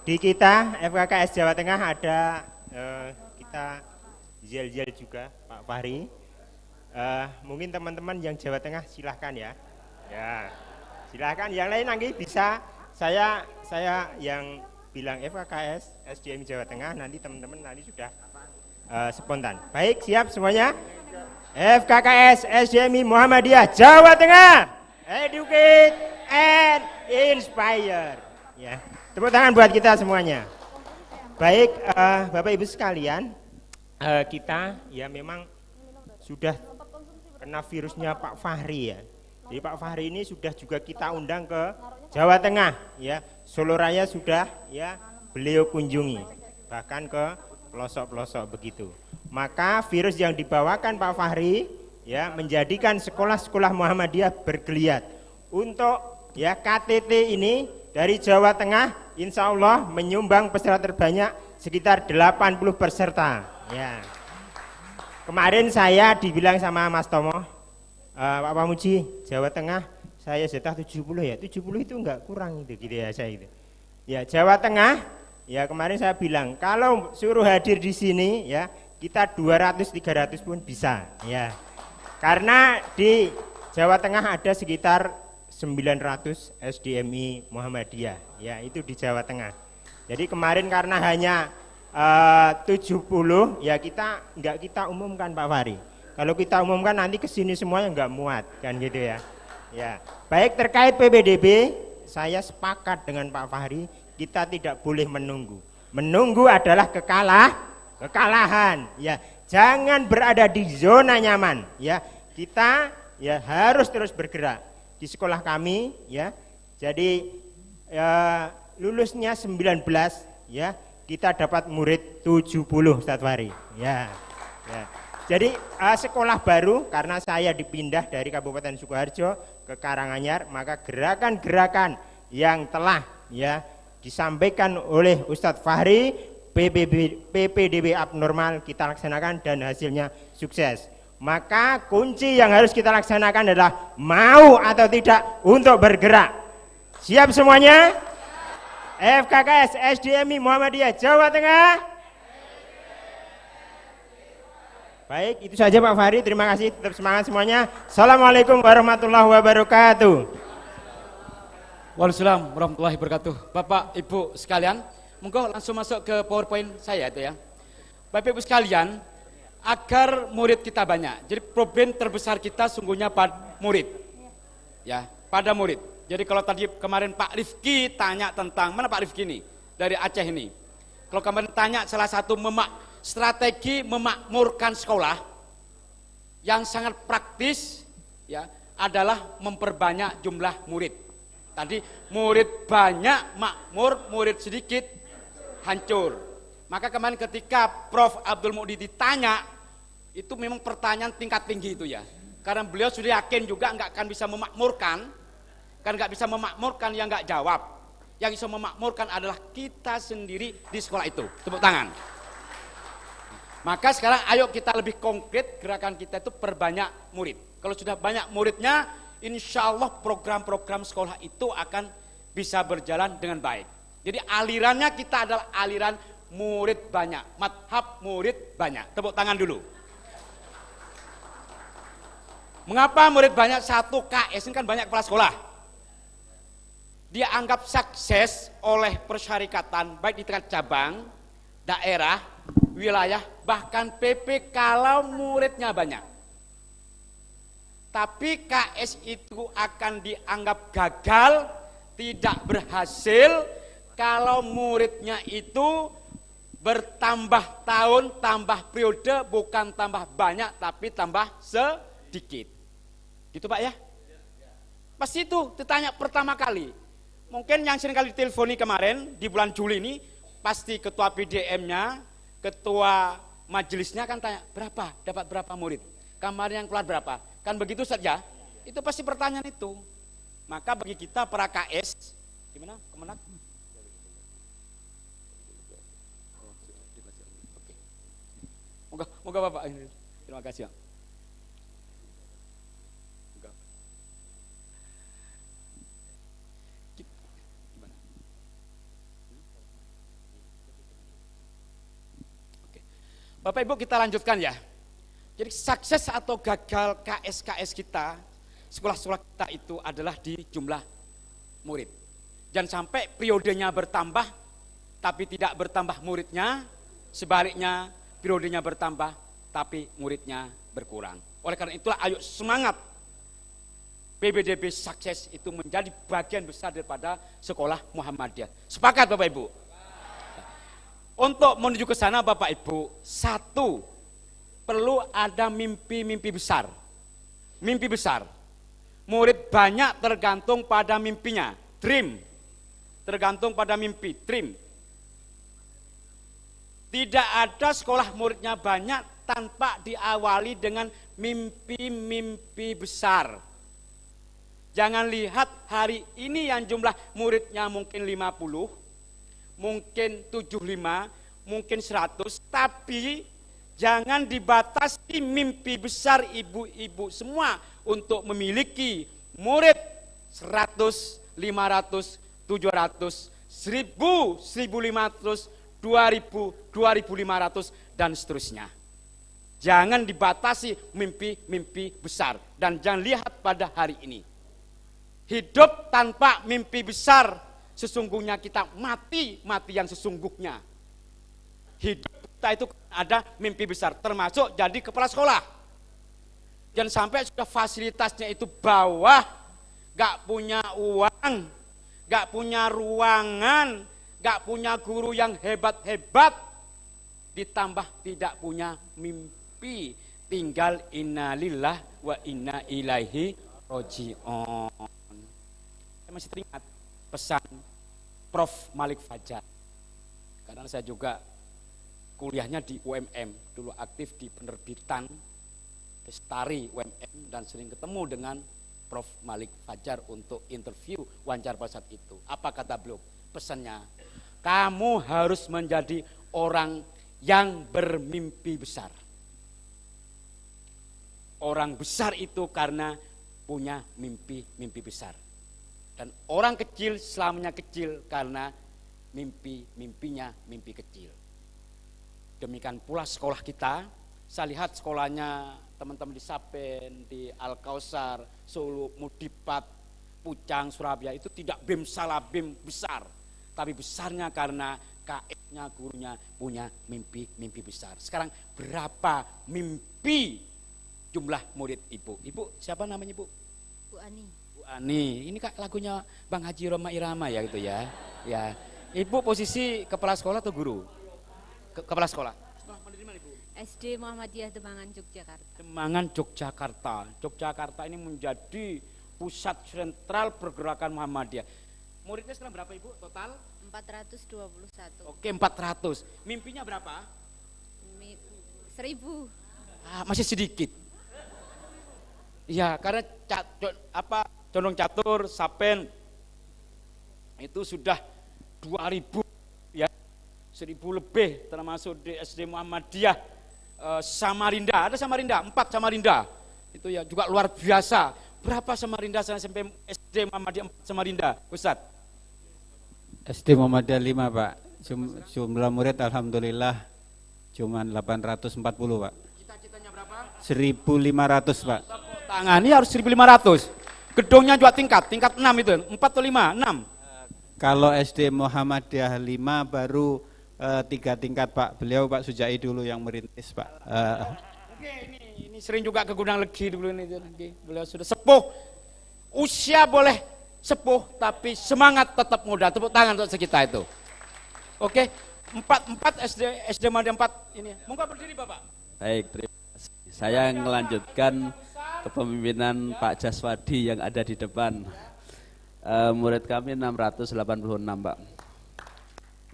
di kita FKKS Jawa Tengah ada kita Zel juga Pak Fahri. Mungkin teman-teman yang Jawa Tengah silahkan ya. Ya, silahkan. Yang lain nanti bisa saya yang bilang FKKS SDMI Jawa Tengah, nanti teman-teman nanti sudah spontan. Baik, siap semuanya? FKKS SDMI Muhammadiyah Jawa Tengah, educate and inspire. Ya, tepuk tangan buat kita semuanya. Baik, Bapak Ibu sekalian, kita ya memang sudah kena virusnya Pak Fahri ya. Jadi Pak Fahri ini sudah juga kita undang ke Jawa Tengah ya. Solo Raya sudah ya beliau kunjungi, bahkan ke pelosok-pelosok begitu. Maka virus yang dibawakan Pak Fahri ya menjadikan sekolah-sekolah Muhammadiyah bergeliat. Untuk ya KTT ini dari Jawa Tengah insya Allah menyumbang peserta terbanyak sekitar 80 peserta ya. Kemarin saya dibilang sama Mas Tomo, Pak Pamuji, Jawa Tengah saya jatah 70 ya, 70 itu enggak kurang itu gitu ya saya itu. Ya Jawa Tengah, ya kemarin saya bilang kalau suruh hadir di sini ya kita 200-300 pun bisa ya. Karena di Jawa Tengah ada sekitar 900 SDMI Muhammadiyah ya, itu di Jawa Tengah. Jadi kemarin karena hanya 70 ya kita umumkan Pak Fahri. Kalau kita umumkan nanti kesini semuanya enggak muat kan gitu ya. Ya, baik terkait PPDB saya sepakat dengan Pak Fahri, kita tidak boleh menunggu. Menunggu adalah kekalahan ya. Jangan berada di zona nyaman ya. Kita ya harus terus bergerak. Di sekolah kami ya. Jadi lulusnya 19 ya. Kita dapat murid 70 Ustadz Fahri ya. Ya. Jadi sekolah baru karena saya dipindah dari Kabupaten Sukoharjo ke Karanganyar, maka gerakan-gerakan yang telah ya disampaikan oleh Ustadz Fahri, PPDB abnormal kita laksanakan dan hasilnya sukses. Maka kunci yang harus kita laksanakan adalah mau atau tidak untuk bergerak. Siap semuanya? FKKS SDMI Muhammadiyah Jawa Tengah. Baik, itu saja Pak Fahri. Terima kasih, tetap semangat semuanya. Assalamualaikum warahmatullahi wabarakatuh. Waalaikumsalam warahmatullahi wabarakatuh. Bapak Ibu sekalian, monggo langsung masuk ke PowerPoint saya itu ya. Bapak Ibu sekalian, agar murid kita banyak. Jadi problem terbesar kita sungguhnya pada murid. Ya, pada murid. Jadi kalau tadi kemarin Pak Rifki tanya tentang, mana Pak Rifki ini? Dari Aceh ini. Kalau kemarin tanya salah satu strategi memakmurkan sekolah yang sangat praktis ya adalah memperbanyak jumlah murid. Tadi murid banyak makmur, murid sedikit hancur. Maka kemarin ketika Prof. Abdul Mu'di ditanya, itu memang pertanyaan tingkat tinggi itu ya. Karena beliau sudah yakin juga nggak akan bisa memakmurkan, kan nggak bisa memakmurkan yang nggak jawab. Yang bisa memakmurkan adalah kita sendiri di sekolah itu. Tepuk tangan. Maka sekarang ayo kita lebih konkret, gerakan kita itu perbanyak murid. Kalau sudah banyak muridnya, insya Allah program-program sekolah itu akan bisa berjalan dengan baik. Jadi alirannya kita adalah aliran murid banyak, madhab murid banyak. Tepuk tangan dulu. Mengapa murid banyak? Satu, KS ini kan banyak kepala sekolah. Dia anggap sukses oleh persyarikatan baik di tingkat cabang, daerah, wilayah, bahkan PP kalau muridnya banyak. Tapi KS itu akan dianggap gagal, tidak berhasil kalau muridnya itu bertambah tahun, tambah periode, bukan tambah banyak tapi tambah sedikit. Gitu Pak ya? Pasti itu ditanya pertama kali. Mungkin yang sering kali diteleponi kemarin di bulan Juli ini, pasti ketua PDM-nya, ketua majelisnya kan tanya, berapa? Dapat berapa murid? Kemarin yang keluar berapa? Kan begitu saja. Itu pasti pertanyaan itu. Maka bagi kita para KS, gimana? Kemenak? Moga Bapak. Terima kasih. Bapak Ibu kita lanjutkan ya. Jadi sukses atau gagal KS-KS kita, sekolah-sekolah kita itu adalah di jumlah murid. Jangan sampai periodenya bertambah, tapi tidak bertambah muridnya, sebaliknya periodenya bertambah, tapi muridnya berkurang. Oleh karena itulah ayo semangat PBDB sukses itu menjadi bagian besar daripada sekolah Muhammadiyah. Sepakat Bapak Ibu? Untuk menuju ke sana Bapak Ibu, satu, perlu ada mimpi-mimpi besar. Mimpi besar. Murid banyak tergantung pada mimpinya, dream. Tergantung pada mimpi, dream. Tidak ada sekolah muridnya banyak tanpa diawali dengan mimpi-mimpi besar. Jangan lihat hari ini yang jumlah muridnya mungkin 50, mungkin 75, mungkin 100, tapi jangan dibatasi mimpi besar ibu-ibu semua untuk memiliki murid 100, 500, 700, 1000, 1500, 2000, 2500 dan seterusnya. Jangan dibatasi mimpi-mimpi besar dan jangan lihat pada hari ini. Hidup tanpa mimpi besar sesungguhnya kita mati yang sesungguhnya. Hidup kita itu ada mimpi besar, termasuk jadi kepala sekolah. Jangan sampai sudah fasilitasnya itu bawah, gak punya uang, gak punya ruangan, gak punya guru yang hebat-hebat, ditambah tidak punya mimpi, tinggal innalillah wa inna ilaihi roji'un. Saya masih teringat pesan Prof. Malik Fajar, karena saya juga kuliahnya di UMM, dulu aktif di penerbitan Bestari UMM dan sering ketemu dengan Prof. Malik Fajar untuk interview wawancara pada saat itu. Apa kata beliau? Pesannya, kamu harus menjadi orang yang bermimpi besar. Orang besar itu karena punya mimpi besar. Dan orang kecil selamanya kecil karena mimpinya mimpi kecil. Demikian pula sekolah kita. Saya lihat sekolahnya teman-teman di Sapen, di Al-Kausar, Solo, Mudipat, Pucang, Surabaya itu tidak bim salah bim besar. Tapi besarnya karena KS-nya, gurunya punya mimpi besar. Sekarang berapa mimpi jumlah murid Ibu? Ibu siapa namanya Ibu? Bu Ani. Bu Ani, ini kak lagunya Bang Haji Roma Irama ya gitu ya. Ya, Ibu posisi kepala sekolah atau guru? Kepala sekolah. SD Muhammadiyah Demangan Yogyakarta. Demangan Yogyakarta. Yogyakarta ini menjadi pusat sentral pergerakan Muhammadiyah. Muridnya sekarang berapa Ibu total? 421. Oke, 400. Mimpinya berapa? 1000. Masih sedikit. Ya, karena condong catur, sapen itu sudah 2000 ya, 1000 lebih termasuk di SD Muhammadiyah Samarinda, ada Samarinda, 4 Samarinda itu ya juga luar biasa. Berapa Samarinda sampai SD Muhammadiyah 4 Samarinda, Ustaz? SD Muhammadiyah 5 Pak, jumlah murid alhamdulillah cuma 840 Pak. Cita-citanya berapa? 1500 Pak. Tangan ini harus 1500. Gedungnya juga tingkat 6 itu, 4 atau 5? 6. Kalau SD Muhammadiyah 5 baru 3 tingkat Pak. Beliau Pak Sujai dulu yang merintis Pak. Oke, ini sering juga ke Gudang Legi dulu ini. Beliau sudah sepuh. Usia boleh sepuh tapi semangat tetap muda. Tepuk tangan untuk kita itu. Oke, 4 SD Muhammadiyah 4 ini. Monggo berdiri Bapak. Baik, terima kasih. Saya melanjutkan kepemimpinan Pak Jaswadi yang ada di depan. Murid kami 686 Pak.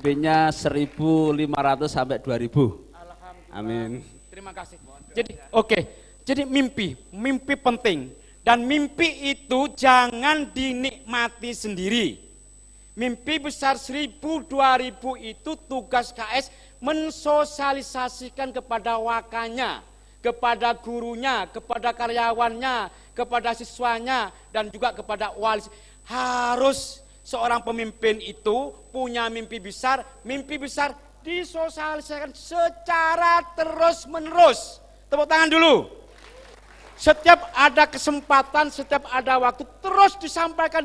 Mimpinya 1500 sampai 2000. Amin. Terima kasih. Jadi jadi mimpi penting. Dan mimpi itu jangan dinikmati sendiri. Mimpi besar 1000, 2000 itu tugas KS mensosialisasikan kepada wakanya, kepada gurunya, kepada karyawannya, kepada siswanya, dan juga kepada wali. Harus seorang pemimpin itu punya mimpi besar disosialisasikan secara terus-menerus. Tepuk tangan dulu. Setiap ada kesempatan, setiap ada waktu, terus disampaikan.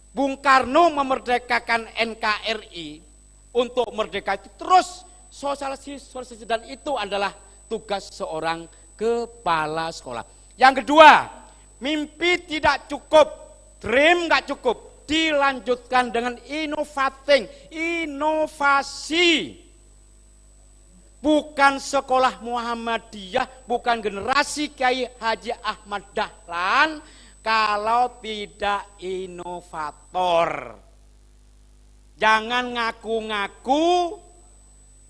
Bung Karno memerdekakan NKRI untuk merdeka itu terus sosialisasi dan itu adalah tugas seorang kepala sekolah. Yang kedua, mimpi tidak cukup, dream nggak cukup, dilanjutkan dengan inovasi. Bukan sekolah Muhammadiyah, bukan generasi Kiai Haji Ahmad Dahlan kalau tidak inovator. Jangan ngaku-ngaku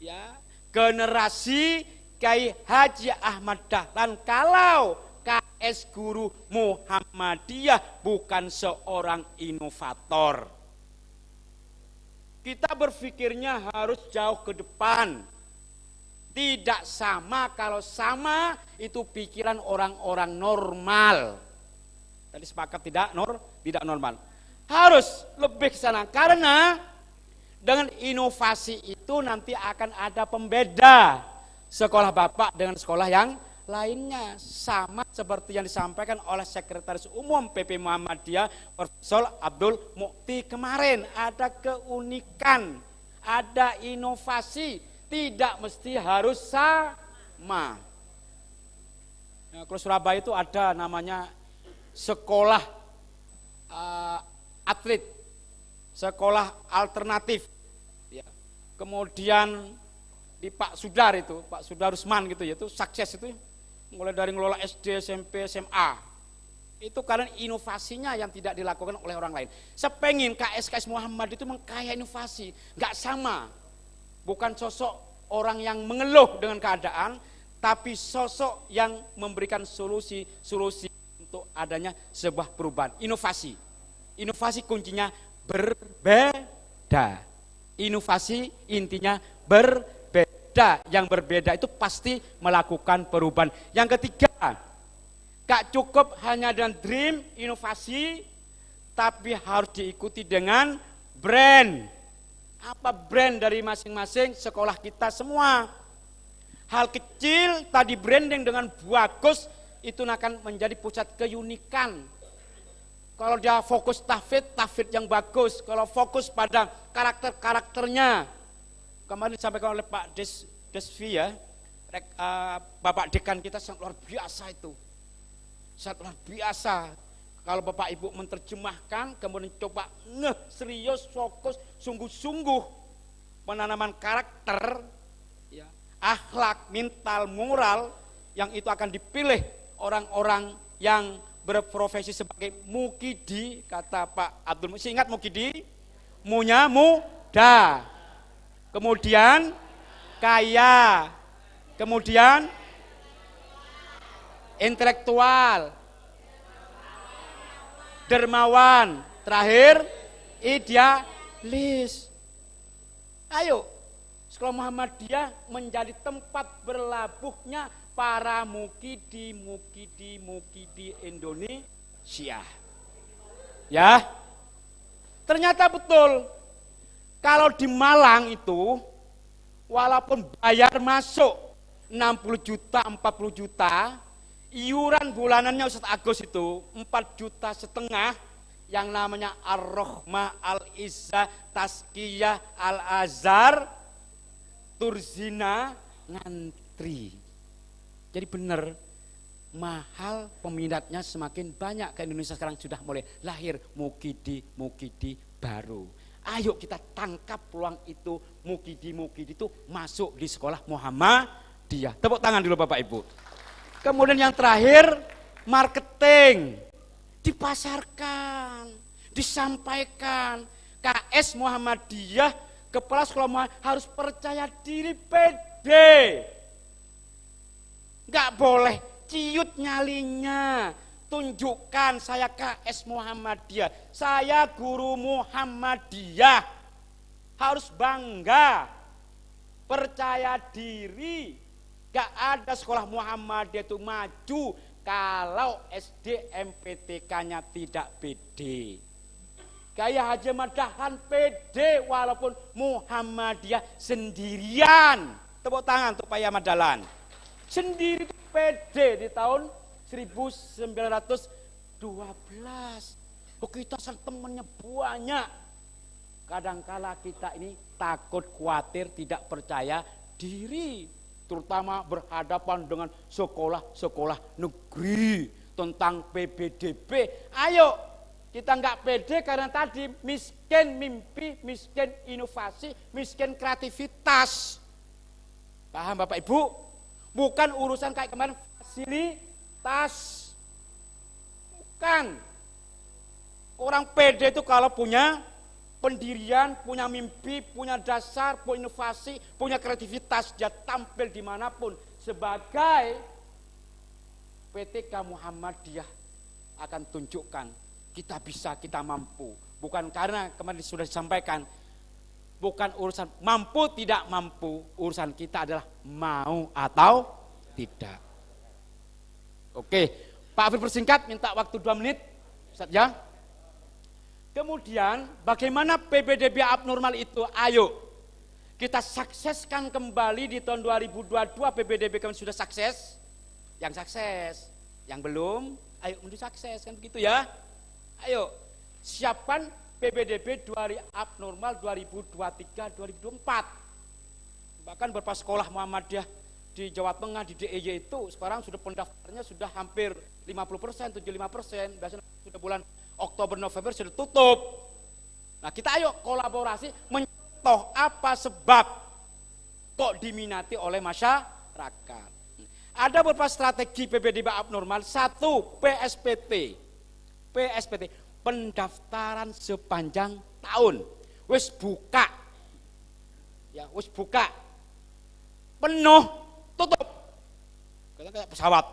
ya generasi Kiai Haji Ahmad Dahlan kalau KS Guru Muhammadiyah bukan seorang inovator. Kita berpikirnya harus jauh ke depan. Tidak sama, kalau sama itu pikiran orang-orang normal. Tadi sepakat tidak normal. Harus lebih ke sana karena dengan inovasi itu nanti akan ada pembeda sekolah Bapak dengan sekolah yang lainnya. Sama seperti yang disampaikan oleh Sekretaris Umum PP Muhammadiyah Profesor Abdul Mukti kemarin. Ada keunikan, ada inovasi. Tidak mesti harus sama. Nah, kalau Surabaya itu ada namanya sekolah atlet, sekolah alternatif. Ya. Kemudian di Pak Sudar Rusman gitu ya, itu sukses itu, mulai dari ngelola SD, SMP, SMA. Itu karena inovasinya yang tidak dilakukan oleh orang lain. Sepengin KS Muhammad itu mengkaya inovasi, nggak sama. Bukan sosok orang yang mengeluh dengan keadaan, tapi sosok yang memberikan solusi untuk adanya sebuah perubahan. Inovasi kuncinya berbeda. Inovasi intinya berbeda. Yang berbeda itu pasti melakukan perubahan. Yang ketiga, gak cukup hanya dengan dream, inovasi, tapi harus diikuti dengan brand. Apa brand dari masing-masing sekolah kita semua. Hal kecil tadi branding dengan bagus itu akan menjadi pusat keunikan. Kalau dia fokus tahfidz yang bagus. Kalau fokus pada karakternya. Kemarin disampaikan oleh Pak Desvi ya, Bapak Dekan kita sangat luar biasa itu. sangat luar biasa. Kalau Bapak Ibu menerjemahkan, kemudian coba serius, fokus, sungguh-sungguh penanaman karakter, ya, akhlak, mental, moral, yang itu akan dipilih orang-orang yang berprofesi sebagai mukidi, kata Pak Abdul. Masih ingat mukidi? Munya muda, kemudian kaya, kemudian intelektual, dermawan, terakhir idealis. Ayo, sekolah Muhammadiyah menjadi tempat berlabuhnya para mukidi Indonesia. Ya, ternyata betul. Kalau di Malang itu, walaupun bayar masuk 60 juta, 40 juta, iuran bulanannya Ustaz Agus itu 4,5 juta, yang namanya Ar-Rohmah, Al-Izzah, Tazkiyah, Al-Azhar, Turzina, ngantri. Jadi benar, mahal, peminatnya semakin banyak. Ke Indonesia sekarang sudah mulai lahir mukidi baru. Ayo kita tangkap peluang itu, mukidi itu masuk di sekolah Muhammadiyah. Tepuk tangan dulu Bapak Ibu. Kemudian yang terakhir, marketing, dipasarkan, disampaikan. KS Muhammadiyah, kepala sekolah Muhammadiyah harus percaya diri, pede. Enggak boleh ciut nyalinya. Tunjukkan saya KS Muhammadiyah, saya guru Muhammadiyah. Harus bangga, percaya diri. Gak ada sekolah Muhammadiyah itu maju kalau SDMPTK-nya tidak pede. Kayak Haji Madahan pede walaupun Muhammadiyah sendirian. Tepuk tangan untuk Pak Madalan. Sendiri itu pede di tahun 1912. Oh, kita temannya banyak. Kadangkala kita ini takut, khawatir, tidak percaya diri. Terutama berhadapan dengan sekolah-sekolah negeri tentang PBDB. Ayo, kita nggak pede karena tadi miskin mimpi, miskin inovasi, miskin kreativitas. Paham Bapak Ibu? Bukan urusan kayak kemarin fasilitas. Bukan. Orang pede itu kalau punya pendirian, punya mimpi, punya dasar, punya inovasi, punya kreativitas, dia tampil dimanapun sebagai PTK Muhammadiyah akan tunjukkan kita bisa, kita mampu. Bukan karena kemarin sudah disampaikan, bukan urusan mampu tidak mampu, urusan kita adalah mau atau tidak. Oke, Pak Afif persingkat, minta waktu 2 menit, Ustaz ya. Kemudian bagaimana PBDB abnormal itu? Ayo kita sukseskan kembali di tahun 2022. PBDB kami sudah sukses. Yang sukses, yang belum, ayo menuju sukses, kan begitu ya. Ayo siapkan PBDB abnormal 2023-2024. Bahkan beberapa sekolah Muhammadiyah di Jawa Tengah, di DIY itu sekarang sudah pendaftarnya sudah hampir 50%, 75%. Biasanya sudah bulan Oktober November sudah tutup. Nah kita ayo kolaborasi mencontoh apa sebab kok diminati oleh masyarakat. Ada beberapa strategi PBDB abnormal. 1, PSPT, pendaftaran sepanjang tahun. Wis buka, ya wis buka, penuh, tutup. Kayak pesawat,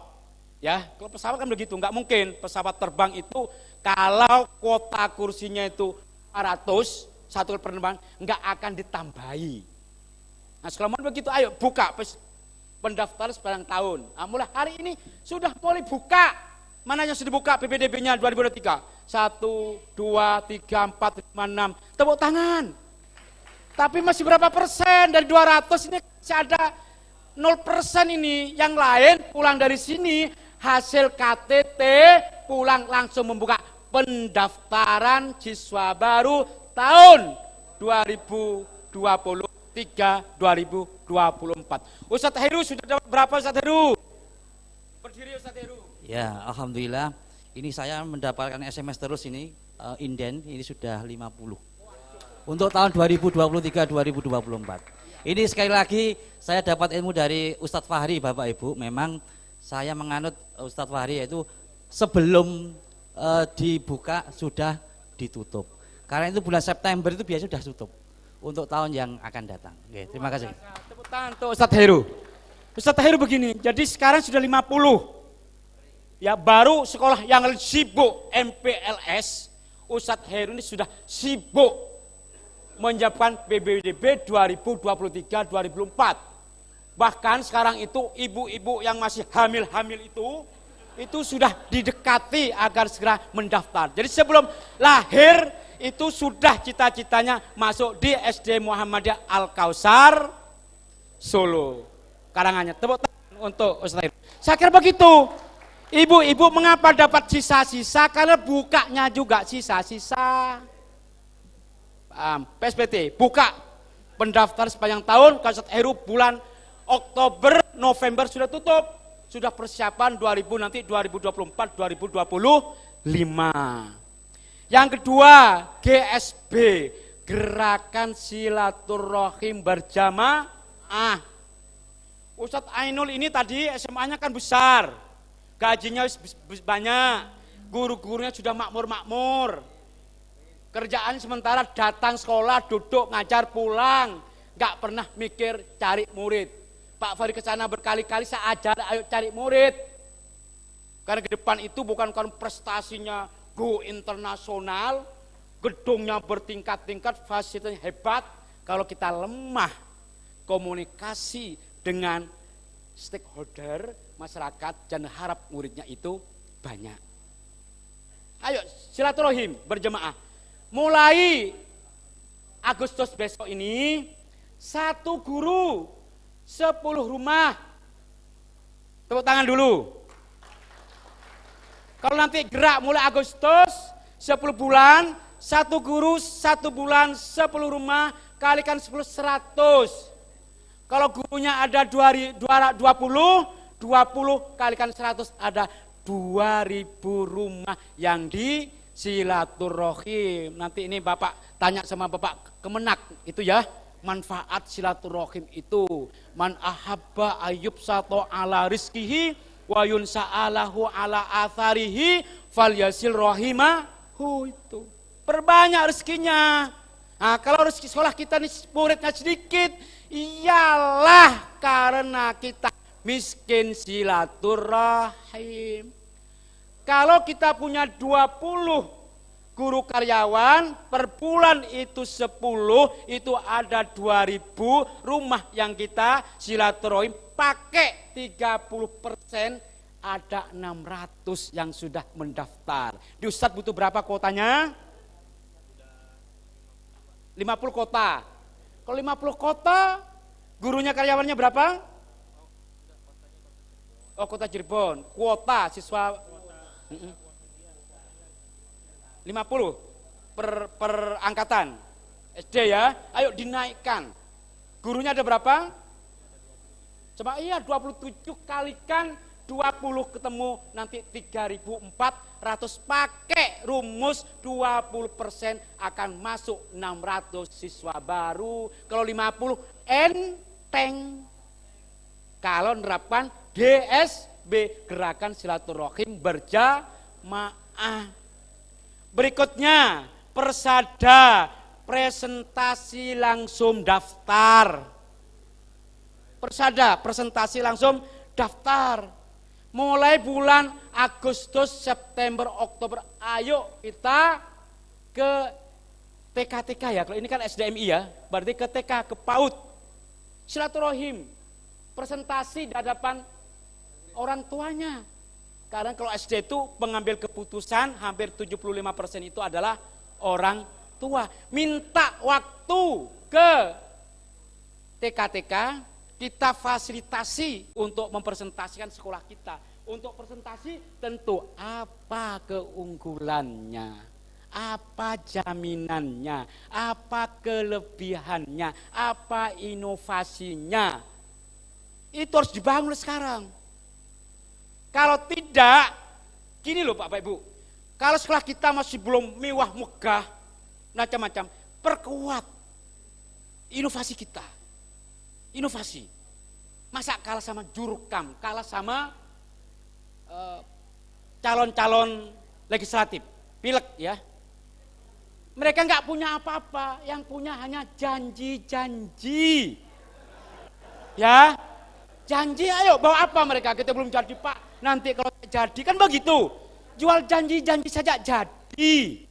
ya kalau pesawat kan begitu, nggak mungkin pesawat terbang itu kalau kuota kursinya itu 400 satu penerbangan nggak akan ditambahi. Nah sekarang begitu, ayo buka pendaftaran sepanjang tahun. Nah, mulai hari ini sudah mulai buka. Mana yang sudah buka PBDB-nya 2023? 1, 2, 3, 4, 5, 6. Tepuk tangan. Tapi masih berapa persen dari 200 ini masih ada 0% ini. Yang lain pulang dari sini hasil KTT pulang langsung membuka pendaftaran siswa baru tahun 2023-2024. Ustadz Heru sudah dapat berapa Ustadz Heru? Berdiri Ustadz Heru. Ya, alhamdulillah. Ini saya mendapatkan SMS terus ini inden ini sudah 50. Untuk tahun 2023-2024. Ini sekali lagi saya dapat ilmu dari Ustadz Fahri Bapak Ibu. Memang saya menganut Ustadz Fahri yaitu sebelum dibuka sudah ditutup. Karena itu bulan September itu biasanya sudah tutup untuk tahun yang akan datang. Oke, terima kasih. Tepuk tangan untuk Ustadz Heru. Ustadz Heru begini, jadi sekarang sudah 50. Ya baru sekolah yang sibuk MPLS, Ustadz Heru ini sudah sibuk menyiapkan PBDB 2023-2024. Bahkan sekarang itu ibu-ibu yang masih hamil-hamil itu sudah didekati agar segera mendaftar. Jadi sebelum lahir itu sudah cita-citanya masuk di SD Muhammadiyah Al-Kausar Solo. Karangannya. Tepuk tangan untuk Ustaz Heru. Saya kira begitu. Ibu-ibu mengapa dapat sisa-sisa? Karena bukanya juga sisa-sisa. PSBT buka pendaftar sepanjang tahun. Kalau Ustaz Heru bulan Oktober, November sudah tutup. Sudah persiapan 2000 nanti 2024, 2025. Yang kedua, GSB, Gerakan Silaturahim Berjamaah. Ustadz Ainul ini tadi SMA-nya kan besar, gajinya banyak, guru-gurunya sudah makmur-makmur. Kerjaan sementara datang sekolah, duduk, ngajar, pulang, gak pernah mikir cari murid. Pak Fahri kesana berkali-kali saya ajar, ayo cari murid. Karena ke depan itu bukan prestasinya go internasional, gedungnya bertingkat-tingkat, fasilitasnya hebat. Kalau kita lemah komunikasi dengan stakeholder masyarakat dan harap muridnya itu banyak. Ayo silaturahim berjemaah. Mulai Agustus besok ini 1 guru 10 rumah. Tepuk tangan dulu. Kalau nanti gerak mulai Agustus 10 bulan, 1 guru 1 bulan 10 rumah, kalikan 10 100. Kalau gurunya ada 20 kalikan 100 ada 2000 rumah yang di silaturahim. Nanti ini Bapak tanya sama Bapak Kemenak itu ya, manfaat silaturahim itu. Man ahabba ayyub sato ala rizkihi wa yunsa'alahu ala atharihi falyasil rahimahu itu. Perbanyak rezekinya. Nah, kalau rezeki sekolah kita nih muridnya sedikit, iyalah karena kita miskin silaturahim. Kalau kita punya 20 guru karyawan, per bulan itu 10, itu ada 2000 rumah yang kita silaturahim, pakai 30%, ada 600 yang sudah mendaftar. Di Ustadz butuh berapa kotanya? 50 kota. Kalau 50 kota, gurunya karyawannya berapa? Oh, kota Cirebon. Kuota siswa 50 per angkatan SD ya. Ayo dinaikkan. Gurunya ada berapa? Coba iya 27 kalikan 20 ketemu nanti 3.400, pakai rumus 20% akan masuk 600 siswa baru. Kalau 50 enteng. Kalau nerapkan GSB, Gerakan Silaturahim Berjamaah. Berikutnya Persada, presentasi langsung daftar. Persada, presentasi langsung daftar. Mulai bulan Agustus, September, Oktober, ayo kita ke TK-TK ya. Kalau ini kan SDMI ya, berarti ke TK, ke PAUD. Silaturahim, presentasi di hadapan orang tuanya. Karena kalau SD itu pengambil keputusan hampir 75% itu adalah orang tua. Minta waktu ke TK-TK, kita fasilitasi untuk mempresentasikan sekolah kita. Untuk presentasi tentu apa keunggulannya, apa jaminannya, apa kelebihannya, apa inovasinya. Itu harus dibangun sekarang. Kalau tidak, gini loh Bapak Ibu, kalau sekolah kita masih belum mewah megah, macam-macam, perkuat inovasi kita. Inovasi. Masa kalah sama jurukam, kalah sama calon-calon legislatif, pilek ya. Mereka nggak punya apa-apa, yang punya hanya janji-janji. Ya, janji ayo bawa apa mereka, kita belum jadi Pak, nanti kalau jadi kan begitu. Jual janji-janji saja jadi.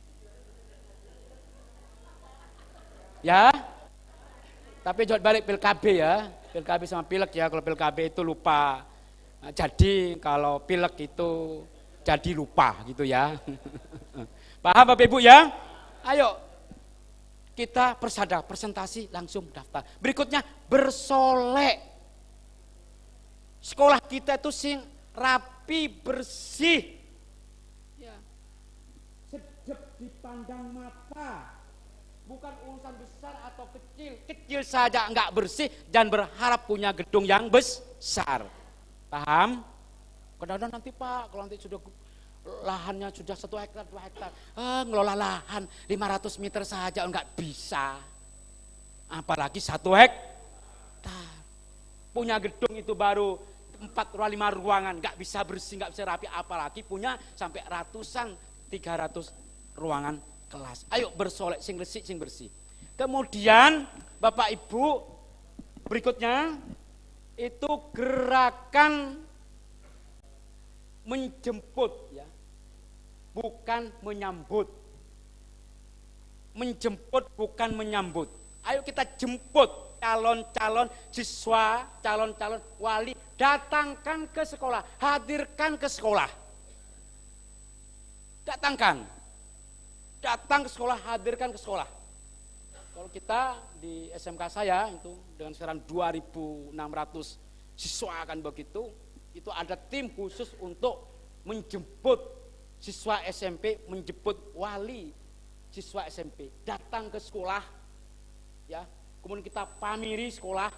Ya, tapi jawab balik PILKB ya, PILKB sama pilek ya, kalau PILKB itu lupa. Nah, jadi kalau pilek itu jadi lupa gitu ya. Paham Bapak Ibu ya? Ayo kita presentasi langsung daftar. Berikutnya bersolek. Sekolah kita itu sing rapi bersih. Ya. Sedap dipandang mata. Bukan urusan besar atau kecil. Kecil saja enggak bersih dan berharap punya gedung yang besar. Paham? Kadang-kadang nanti Pak, kalau nanti sudah lahannya sudah 1 hektar, 2 hektar, ngelola lahan 500 meter saja enggak bisa. Apalagi 1 hektar. Punya gedung itu baru 4-5 ruangan, enggak bisa bersih, enggak bisa rapi, apalagi punya sampai ratusan, 300 ruangan kelas. Ayo bersolek, sing resik, sing bersih. Kemudian Bapak Ibu, berikutnya itu gerakan menjemput ya. Bukan menyambut. Menjemput bukan menyambut. Ayo kita jemput calon-calon siswa, calon-calon wali, datangkan ke sekolah, hadirkan ke sekolah. Datangkan. Datang ke sekolah, hadirkan ke sekolah. Kalau kita di SMK saya itu dengan sekarang 2.600 siswa kan begitu, itu ada tim khusus untuk menjemput siswa SMP, menjemput wali siswa SMP datang ke sekolah ya, kemudian kita pamiri sekolah,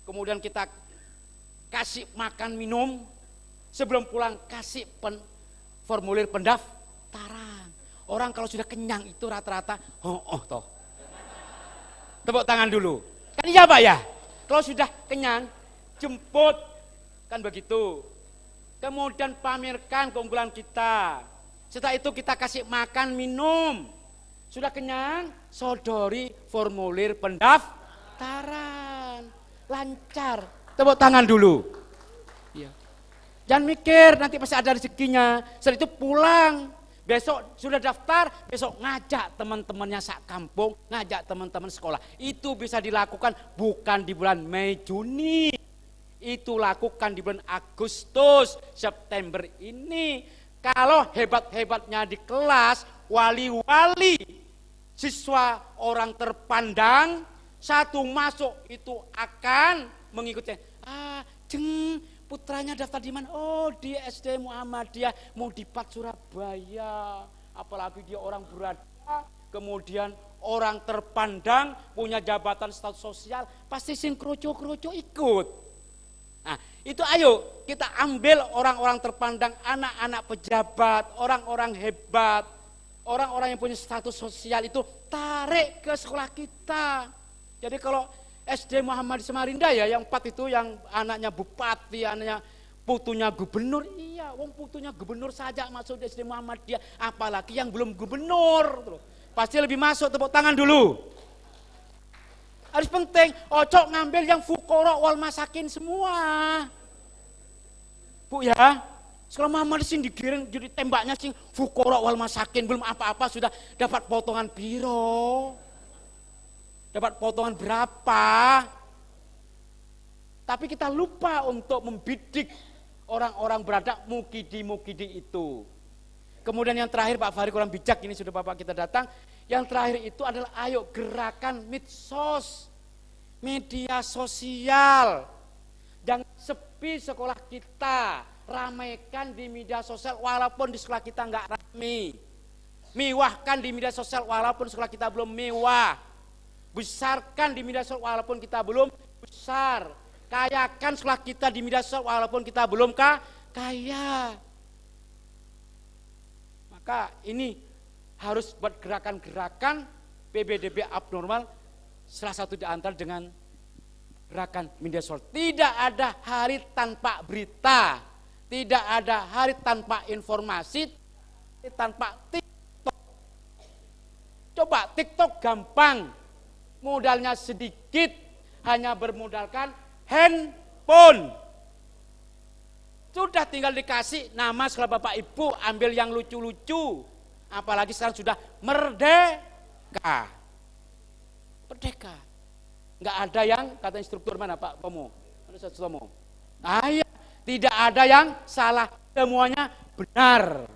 kemudian kita kasih makan minum, sebelum pulang kasih formulir pendaftaran. Orang kalau sudah kenyang itu rata-rata toh. Tepuk tangan dulu. Kan iya Pak ya? Kalau sudah kenyang, jemput kan begitu. Kemudian pamerkan keunggulan kita. Setelah itu kita kasih makan minum. Sudah kenyang, sodori formulir pendaftaran. Lancar. Tepuk tangan dulu. Ya. Jangan mikir nanti pasti ada rezekinya. Setelah itu pulang. Besok sudah daftar, besok ngajak teman-temannya sak kampung, ngajak teman-teman sekolah. Itu bisa dilakukan bukan di bulan Mei, Juni. Itu lakukan di bulan Agustus, September ini. Kalau hebat-hebatnya di kelas, wali-wali, siswa orang terpandang, satu masuk itu akan mengikuti. Putranya daftar di mana? Oh, di SD Muhammadiyah, mau di PAT Surabaya. Apalagi dia orang berada, kemudian orang terpandang, punya jabatan status sosial, pasti sing kroco-kroco ikut. Nah, itu ayo kita ambil orang-orang terpandang, anak-anak pejabat, orang-orang hebat, orang-orang yang punya status sosial itu tarik ke sekolah kita. Jadi kalau SD Muhammad Samarinda ya, yang 4 itu yang anaknya bupati, anaknya putunya gubernur. Iya, wong putunya gubernur saja masuk di SD Muhammadiyah, apalagi yang belum gubernur. Pasti lebih masuk, tepuk tangan dulu. Harus penting, ojo ngambil yang fukoro wal masakin semua. Bu ya, sekolah Muhammad sing digiring jadi tembaknya sing fukoro wal masakin, belum apa-apa sudah dapat potongan biro. Dapat potongan berapa? Tapi kita lupa untuk membidik orang-orang berada mukidi-mukidi itu. Kemudian yang terakhir Pak Fahri kurang bijak, ini sudah Bapak kita datang. Yang terakhir itu adalah ayo gerakan medsos, media sosial. Jangan sepi sekolah kita, ramaikan di media sosial walaupun di sekolah kita nggak ramai. Mewahkan di media sosial walaupun sekolah kita belum mewah. Besarkan di media sosial walaupun kita belum besar. Kayakan sekolah kita di media sosial walaupun kita belum kaya. Maka ini harus buat gerakan-gerakan PBDB abnormal, salah satu di antara dengan gerakan media sosial. Tidak ada hari tanpa berita, tidak ada hari tanpa informasi, tanpa TikTok. Coba TikTok gampang, modalnya sedikit, hanya bermodalkan handphone. Sudah tinggal dikasih nama sekolah Bapak Ibu, ambil yang lucu-lucu. Apalagi sekarang sudah merdeka. Merdeka. Enggak ada yang, kata instruktur mana Pak Tomo? Mana Ustaz Tomo? Nah, ya, tidak ada yang salah, semuanya benar.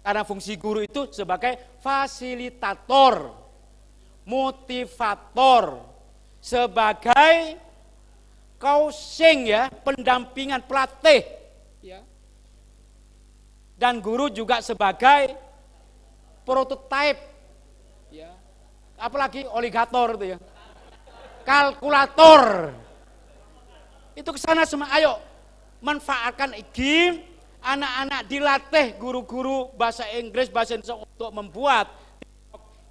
Karena fungsi guru itu sebagai fasilitator, motivator, sebagai coaching ya, pendampingan, pelatih. Ya. Dan guru juga sebagai prototype, ya. Apalagi oligator itu ya, kalkulator. Itu kesana semua. Ayo manfaatkan ini, anak-anak dilatih guru-guru bahasa Inggris, bahasa Indonesia untuk membuat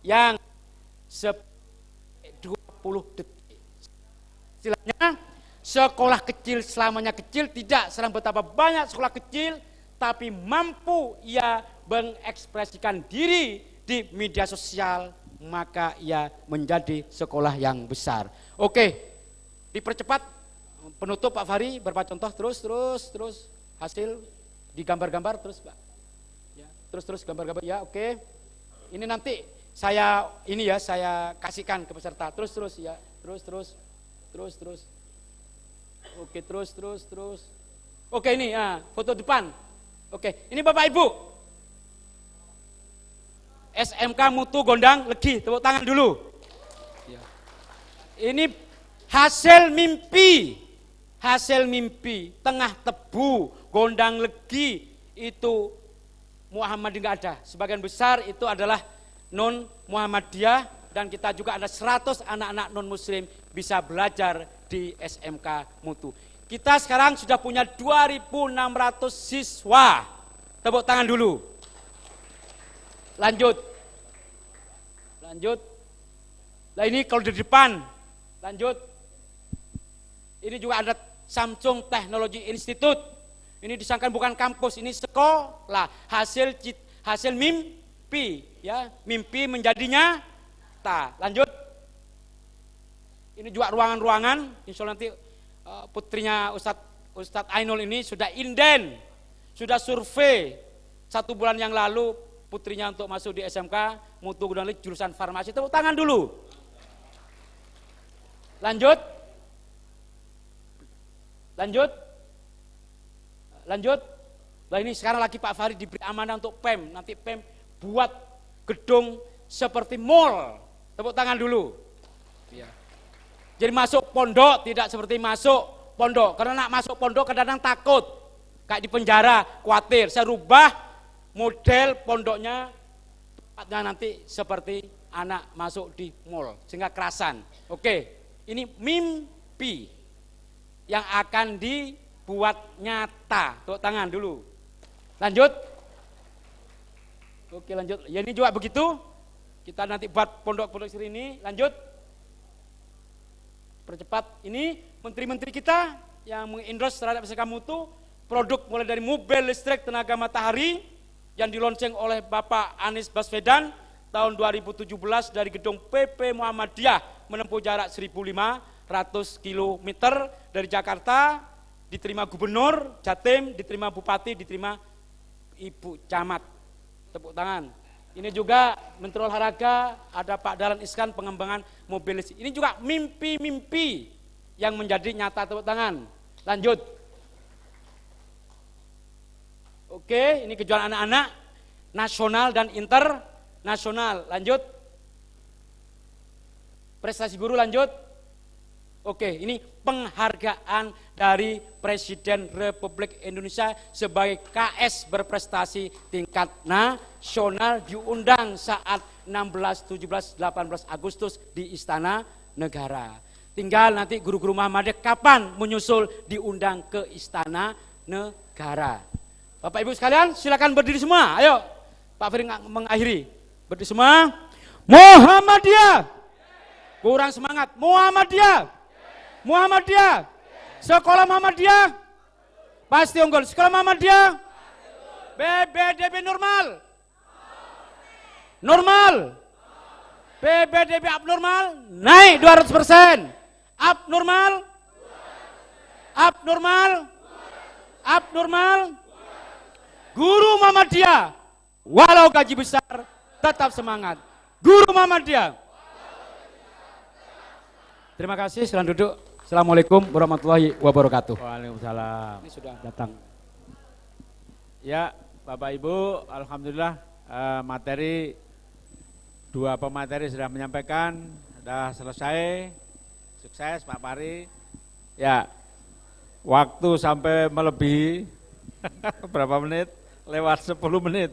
yang 20 detik. Istilahnya sekolah kecil selamanya kecil, tidak. Sekarang betapa banyak sekolah kecil tapi mampu ia mengekspresikan diri di media sosial, maka ia menjadi sekolah yang besar. Oke, dipercepat penutup Pak Fahri, beberapa contoh terus hasil digambar-gambar terus Pak. Ya, terus gambar-gambar ya, oke. Ini nanti saya kasihkan ke peserta. Terus ya, terus. Oke, terus. Oke, ini ya, foto depan. Oke, ini Bapak Ibu. SMK Mutu Gondang Legi, tepuk tangan dulu. Ya. Ini hasil mimpi, tengah tebu, Gondang Legi itu Muhammadiyah enggak ada. Sebagian besar itu adalah non Muhammadiyah, dan kita juga ada 100 anak-anak non muslim bisa belajar di SMK Mutu. Kita sekarang sudah punya 2.600 siswa. Tepuk tangan dulu. Lanjut. Nah ini kalau di depan. Lanjut. Ini juga ada Samsung Technology Institute. Ini disangkan bukan kampus, ini sekolah. Hasil mimpi, ya. Mimpi menjadinya nyata. Lanjut. Ini juga ruangan-ruangan. Insya Allah nanti putrinya Ustadz Ainul ini sudah inden, sudah survei 1 bulan yang lalu putrinya untuk masuk di SMK Mutu Gondang Legi jurusan farmasi. Tepuk tangan dulu. Lanjut. Nah ini sekarang lagi Pak Fahri diberi amanah untuk PEM. Nanti PEM buat gedung seperti mall. Tepuk tangan dulu. Ya. Jadi masuk pondok tidak seperti masuk pondok. Karena nak masuk pondok kadang-kadang takut. Kayak di penjara, khawatir. Saya rubah model pondoknya nanti seperti anak masuk di mall. Sehingga kerasan. Oke, ini mimpi yang akan dibuat nyata. Tepuk tangan dulu. Lanjut. Oke, lanjut. Ya ini juga begitu. Kita nanti buat pondok-pondok sini. Lanjut. Percepat. Ini menteri-menteri kita yang mengendorse terhadap SMK Mutu, produk mulai dari mobil listrik tenaga matahari yang dilonceng oleh Bapak Anies Baswedan tahun 2017 dari gedung PP Muhammadiyah menempuh jarak 1.500 km dari Jakarta, diterima gubernur Jatim, diterima bupati, diterima ibu camat. Tepuk tangan. Ini juga Menteri Olahraga, ada Pak Dahlan Iskan pengembangan mobil listrik. Ini juga mimpi-mimpi yang menjadi nyata. Tepuk tangan. Lanjut. Oke, ini kejuaraan anak-anak nasional dan internasional. Lanjut. Prestasi guru lanjut. Oke, ini penghargaan dari Presiden Republik Indonesia sebagai KS berprestasi tingkat nasional, diundang saat 16, 17, 18 Agustus di Istana Negara. Tinggal nanti guru-guru Muhammadiyah kapan menyusul diundang ke Istana negara. Bapak Ibu sekalian, silakan berdiri semua. Ayo, Pak Fahri mengakhiri. Berdiri semua. Muhammadiyah. Kurang semangat. Muhammadiyah. Muhammadiyah. Sekolah Muhammadiyah. Pasti unggul. Sekolah Muhammadiyah. BBDB normal. Normal. BBDB abnormal naik 200%. Abnormal. Abnormal. Abnormal. Guru Muhammadiyah walau gaji besar tetap semangat. Guru Muhammadiyah. Terima kasih, silakan duduk. Assalamualaikum warahmatullahi wabarakatuh. Waalaikumsalam. Ini sudah datang. Ya, Bapak Ibu, alhamdulillah materi dua pemateri sudah menyampaikan, sudah selesai. Sukses Pak Fahri. Ya, waktu sampai melebihi berapa menit? Lewat 10 menit.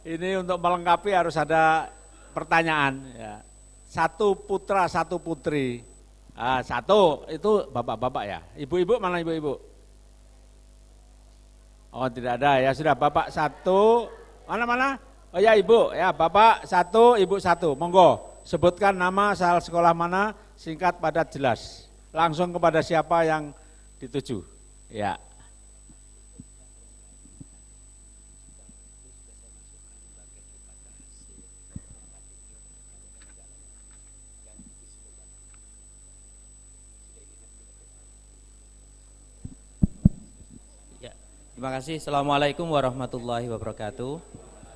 Ini untuk melengkapi harus ada pertanyaan. Ya. Satu putra, satu putri. Satu itu bapak-bapak ya. Ibu-ibu mana ibu-ibu? Oh tidak ada ya, sudah bapak satu. Mana? Oh ya ibu, ya bapak satu, ibu satu. Monggo sebutkan nama asal sekolah mana, singkat padat jelas. Langsung kepada siapa yang dituju. Ya. Terima kasih. Assalamualaikum warahmatullahi wabarakatuh.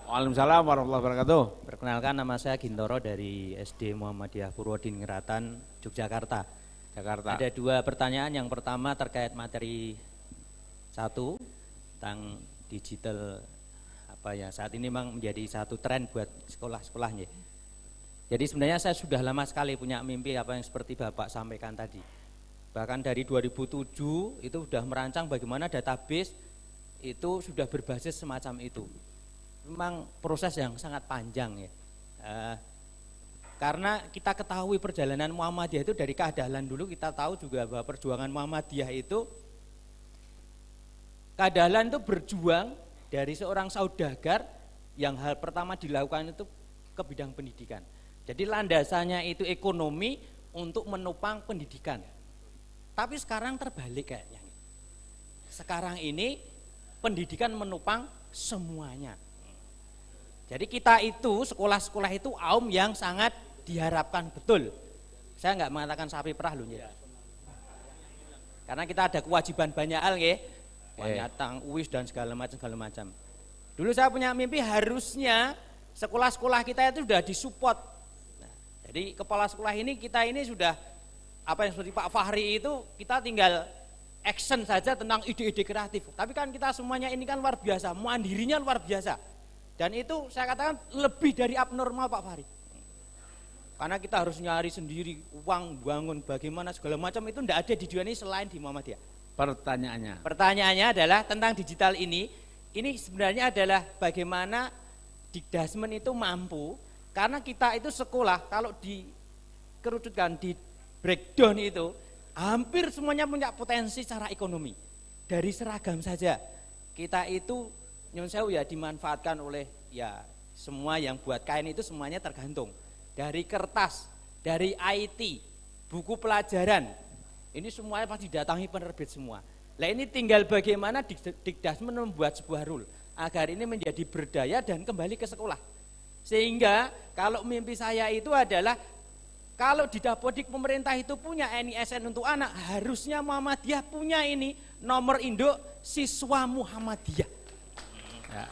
Waalaikumsalam warahmatullahi wabarakatuh. Perkenalkan, nama saya Gintoro dari SD Muhammadiyah Purwodin Ngeratan, Yogyakarta. Jakarta. Ada dua pertanyaan. Yang pertama terkait materi 1 tentang digital saat ini memang menjadi satu tren buat sekolah-sekolahnya. Jadi sebenarnya saya sudah lama sekali punya mimpi apa yang seperti Bapak sampaikan tadi. Bahkan dari 2007 itu sudah merancang bagaimana database itu sudah berbasis semacam itu. Memang proses yang sangat panjang ya. Karena kita ketahui perjalanan Muhammadiyah itu dari keadalan dulu, kita tahu juga bahwa perjuangan Muhammadiyah itu, keadalan itu berjuang dari seorang saudagar yang hal pertama dilakukan itu ke bidang pendidikan. Jadi landasannya itu ekonomi untuk menopang pendidikan. Tapi sekarang terbalik kayaknya. Sekarang ini pendidikan menopang semuanya. Jadi kita itu, sekolah-sekolah itu aum yang sangat diharapkan betul. Saya nggak mengatakan sapi perah loh ya. Karena kita ada kewajiban banyak hal ya. Wanyatang, UIS dan segala macam. Dulu saya punya mimpi harusnya sekolah-sekolah kita itu sudah disupport. Nah, jadi kepala sekolah ini kita ini sudah apa yang seperti Pak Fahri itu kita tinggal action saja tentang ide-ide kreatif. Tapi kan kita semuanya ini kan luar biasa, mandirinya luar biasa. Dan itu saya katakan lebih dari abnormal Pak Fahri. Karena kita harus nyari sendiri uang, bangun, bagaimana segala macam itu tidak ada di dunia ini selain di Muhammadiyah. Pertanyaannya adalah tentang digital ini sebenarnya adalah bagaimana Dikdasmen itu mampu, karena kita itu sekolah kalau dikerucutkan, di breakdown itu, hampir semuanya punya potensi secara ekonomi. Dari seragam saja, kita itu nyun sewu ya dimanfaatkan oleh ya semua yang buat kain itu semuanya tergantung. Dari kertas, dari IT, buku pelajaran, ini semuanya pasti datangi penerbit semua. Nah ini tinggal bagaimana Dikdasmen membuat sebuah rule agar ini menjadi berdaya dan kembali ke sekolah. Sehingga kalau mimpi saya itu adalah kalau di Dapodik pemerintah itu punya NISN untuk anak, harusnya Muhammadiyah punya ini nomor induk siswa Muhammadiyah. Ya,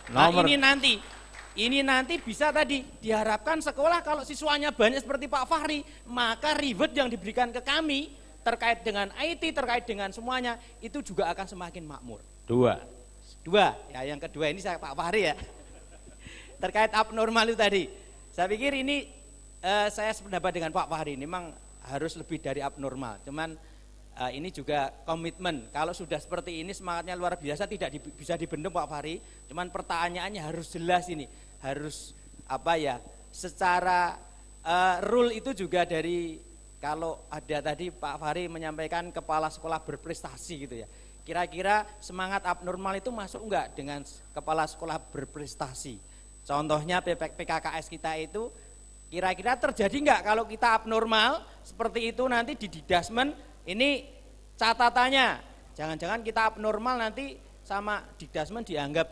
ini nanti bisa tadi diharapkan sekolah kalau siswanya banyak seperti Pak Fahri, maka reward yang diberikan ke kami terkait dengan IT, terkait dengan semuanya itu juga akan semakin makmur. Dua, ya yang kedua ini saya Pak Fahri ya. Terkait abnormal itu tadi, saya pikir ini saya sependapat dengan Pak Fahri, memang harus lebih dari abnormal. Cuman ini juga komitmen. Kalau sudah seperti ini semangatnya luar biasa, tidak bisa dibendung Pak Fahri. Cuman pertanyaannya harus jelas ini, harus apa ya? Secara rule itu juga dari kalau ada tadi Pak Fahri menyampaikan kepala sekolah berprestasi gitu ya. Kira-kira semangat abnormal itu masuk enggak dengan kepala sekolah berprestasi? Contohnya PKKS kita itu kira-kira terjadi enggak kalau kita abnormal seperti itu nanti di Didasmen ini catatannya. Jangan-jangan kita abnormal nanti sama Didasmen dianggap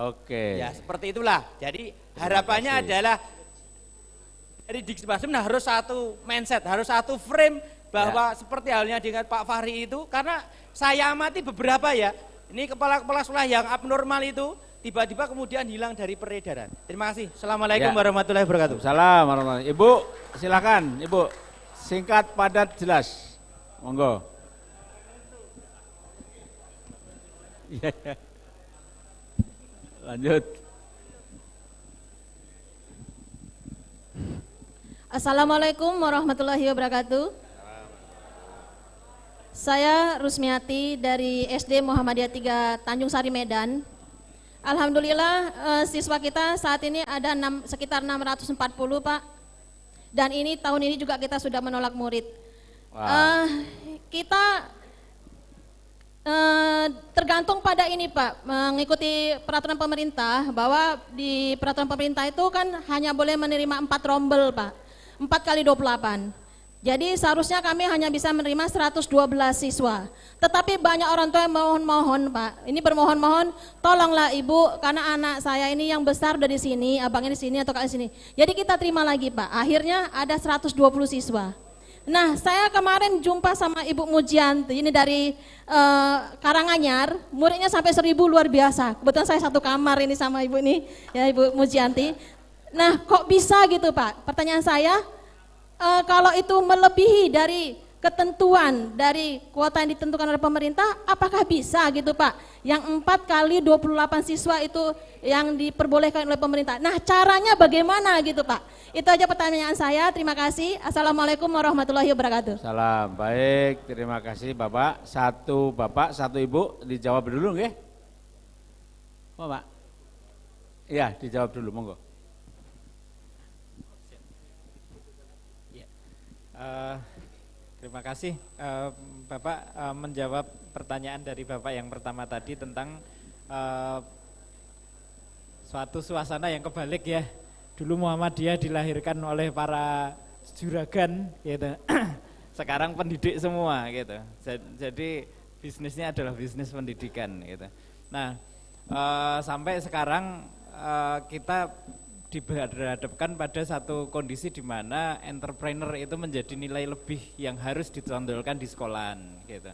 Oke. ya seperti itulah. Jadi harapannya adalah dari Didasmen harus satu mindset, harus satu frame bahwa seperti halnya dengan Pak Fahri itu, karena saya amati beberapa ya, ini kepala-kepala sekolah yang abnormal itu tiba-tiba kemudian hilang dari peredaran. Terima kasih. Assalamualaikum warahmatullahi wabarakatuh. Salam warahmatullahi. Ibu, silakan. Ibu, singkat, padat, jelas. Monggo. Lanjut. Assalamualaikum warahmatullahi wabarakatuh. Saya Rusmiati dari SD Muhammadiyah 3 Tanjung Sari Medan. Alhamdulillah siswa kita saat ini ada sekitar 640 Pak. Dan ini tahun ini juga kita sudah menolak murid. Kita tergantung pada ini Pak, mengikuti peraturan pemerintah bahwa di peraturan pemerintah itu kan hanya boleh menerima 4 rombel Pak, 4 kali 28. Jadi seharusnya kami hanya bisa menerima 112 siswa. Tetapi banyak orang tua yang mohon-mohon Pak, ini bermohon-mohon, tolonglah Ibu karena anak saya ini yang besar udah di sini, abangnya di sini atau kakak di sini. Jadi kita terima lagi Pak, akhirnya ada 120 siswa. Nah saya kemarin jumpa sama Ibu Mujianti, ini dari Karanganyar, muridnya sampai 1000 luar biasa. Kebetulan saya satu kamar ini sama Ibu ini, ya Ibu Mujianti. Nah kok bisa gitu Pak, pertanyaan saya, kalau itu melebihi dari ketentuan dari kuota yang ditentukan oleh pemerintah, apakah bisa gitu Pak? Yang 4 kali 28 siswa itu yang diperbolehkan oleh pemerintah. Nah caranya bagaimana gitu Pak? Itu aja pertanyaan saya, terima kasih. Assalamualaikum warahmatullahi wabarakatuh. Salam, baik, terima kasih Bapak. Satu Ibu, dijawab dulu nggih? Pak? Iya, dijawab dulu, monggo. Terima kasih Bapak menjawab pertanyaan dari Bapak yang pertama tadi tentang suatu suasana yang kebalik ya. Dulu Muhammadiyah dilahirkan oleh para juragan gitu. Sekarang pendidik semua gitu. Jadi bisnisnya adalah bisnis pendidikan gitu. Nah, sampai sekarang kita dihadapkan pada satu kondisi di mana entrepreneur itu menjadi nilai lebih yang harus ditondolkan di sekolahan gitu.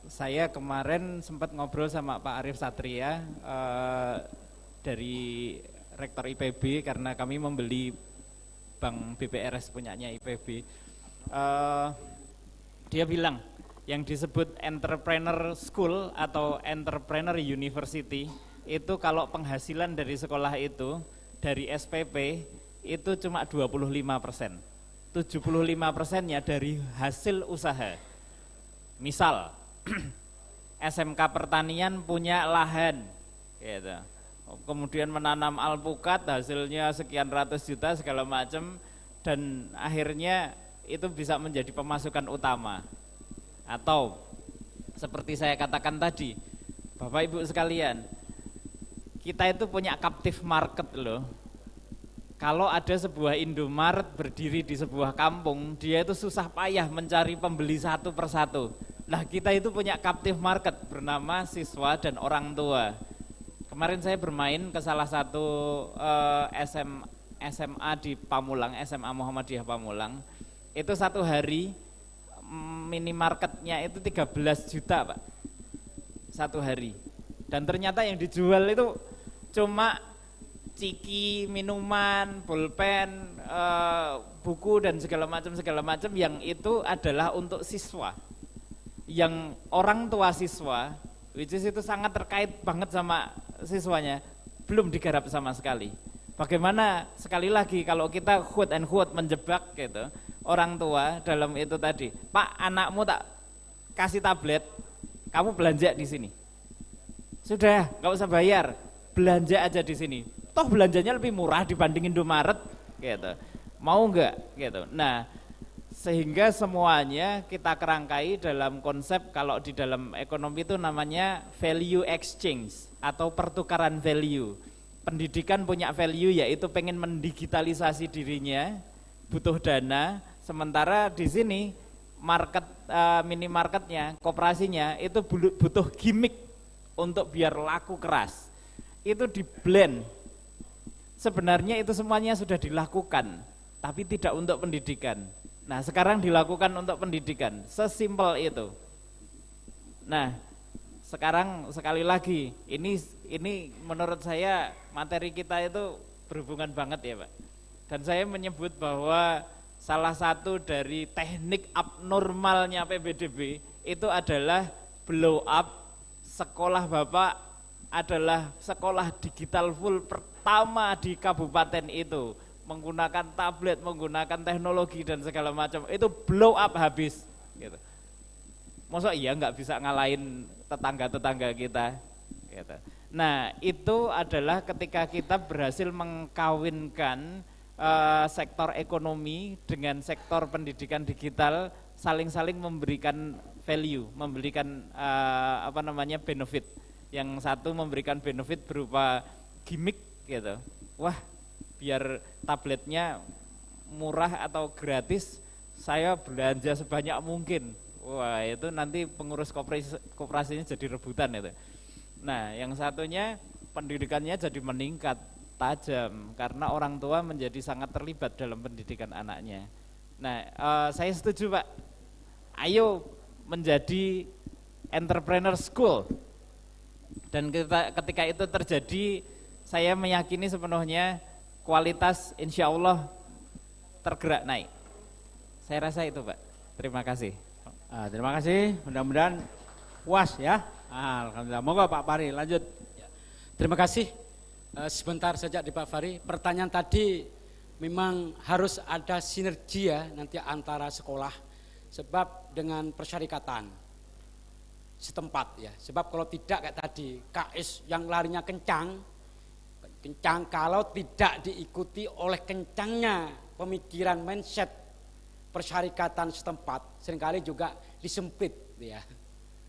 Saya kemarin sempat ngobrol sama Pak Arif Satria dari Rektor IPB karena kami membeli Bank BPRS punyanya IPB. Dia bilang yang disebut entrepreneur school atau entrepreneur university itu kalau penghasilan dari sekolah itu dari SPP itu cuma 25%. 75%-nya dari hasil usaha. Misal SMK Pertanian punya lahan gitu. Kemudian menanam alpukat hasilnya sekian ratus juta segala macam dan akhirnya itu bisa menjadi pemasukan utama. Atau seperti saya katakan tadi, Bapak Ibu sekalian, kita itu punya captive market loh. Kalau ada sebuah Indomaret berdiri di sebuah kampung, dia itu susah payah mencari pembeli satu persatu. Nah kita itu punya captive market bernama siswa dan orang tua. Kemarin saya bermain ke salah satu SMA di Pamulang, SMA Muhammadiyah Pamulang. Itu satu hari minimarketnya itu 13 juta Pak, satu hari. Dan ternyata yang dijual itu cuma ciki, minuman, pulpen, buku dan segala macam yang itu adalah untuk siswa. Yang orang tua siswa, which is itu sangat terkait banget sama siswanya, belum digarap sama sekali. Bagaimana sekali lagi kalau kita quote and quote menjebak gitu orang tua dalam itu tadi, Pak anakmu tak kasih tablet, kamu belanja di sini. Sudah, nggak usah bayar, belanja aja di sini. Toh belanjanya lebih murah dibanding Indomaret, gitu. Mau nggak, gitu. Nah, Sehingga semuanya kita kerangkai dalam konsep, kalau di dalam ekonomi itu namanya value exchange atau pertukaran value. Pendidikan punya value yaitu pengen mendigitalisasi dirinya, butuh dana, sementara di sini market minimarketnya, koperasinya itu butuh gimmick untuk biar laku keras. Itu di blend. Sebenarnya itu semuanya sudah dilakukan, tapi tidak untuk pendidikan. Nah, sekarang dilakukan untuk pendidikan, sesimpel itu. Nah, sekarang sekali lagi, ini menurut saya materi kita itu berhubungan banget ya Pak. Dan saya menyebut bahwa salah satu dari teknik abnormalnya PBDB itu adalah blow up. Sekolah Bapak adalah sekolah digital full pertama di kabupaten itu, menggunakan tablet, menggunakan teknologi dan segala macam, itu blow up habis gitu. Masa iya nggak bisa ngalahin tetangga-tetangga kita gitu. Nah, itu adalah ketika kita berhasil mengkawinkan sektor ekonomi dengan sektor pendidikan digital, saling-saling memberikan value, memberikan benefit. Yang satu memberikan benefit berupa gimmick gitu. Wah, biar tabletnya murah atau gratis, saya belanja sebanyak mungkin. Wah, itu nanti pengurus koperasinya jadi rebutan itu. Nah, yang satunya pendidikannya jadi meningkat tajam karena orang tua menjadi sangat terlibat dalam pendidikan anaknya. Nah, saya setuju Pak. Ayo menjadi entrepreneur school. Dan ketika itu terjadi, saya meyakini sepenuhnya kualitas insya Allah tergerak naik. Saya rasa itu Pak. Terima kasih. Terima kasih, mudah-mudahan puas ya. Alhamdulillah, monggo Pak Fahri lanjut. Terima kasih. Sebentar saja di Pak Fahri. Pertanyaan tadi memang harus ada sinergi ya nanti antara sekolah, sebab dengan persyarikatan setempat ya. Sebab kalau tidak kayak tadi KS yang larinya kencang kalau tidak diikuti oleh kencangnya pemikiran mindset persyarikatan setempat, seringkali juga disemprit ya.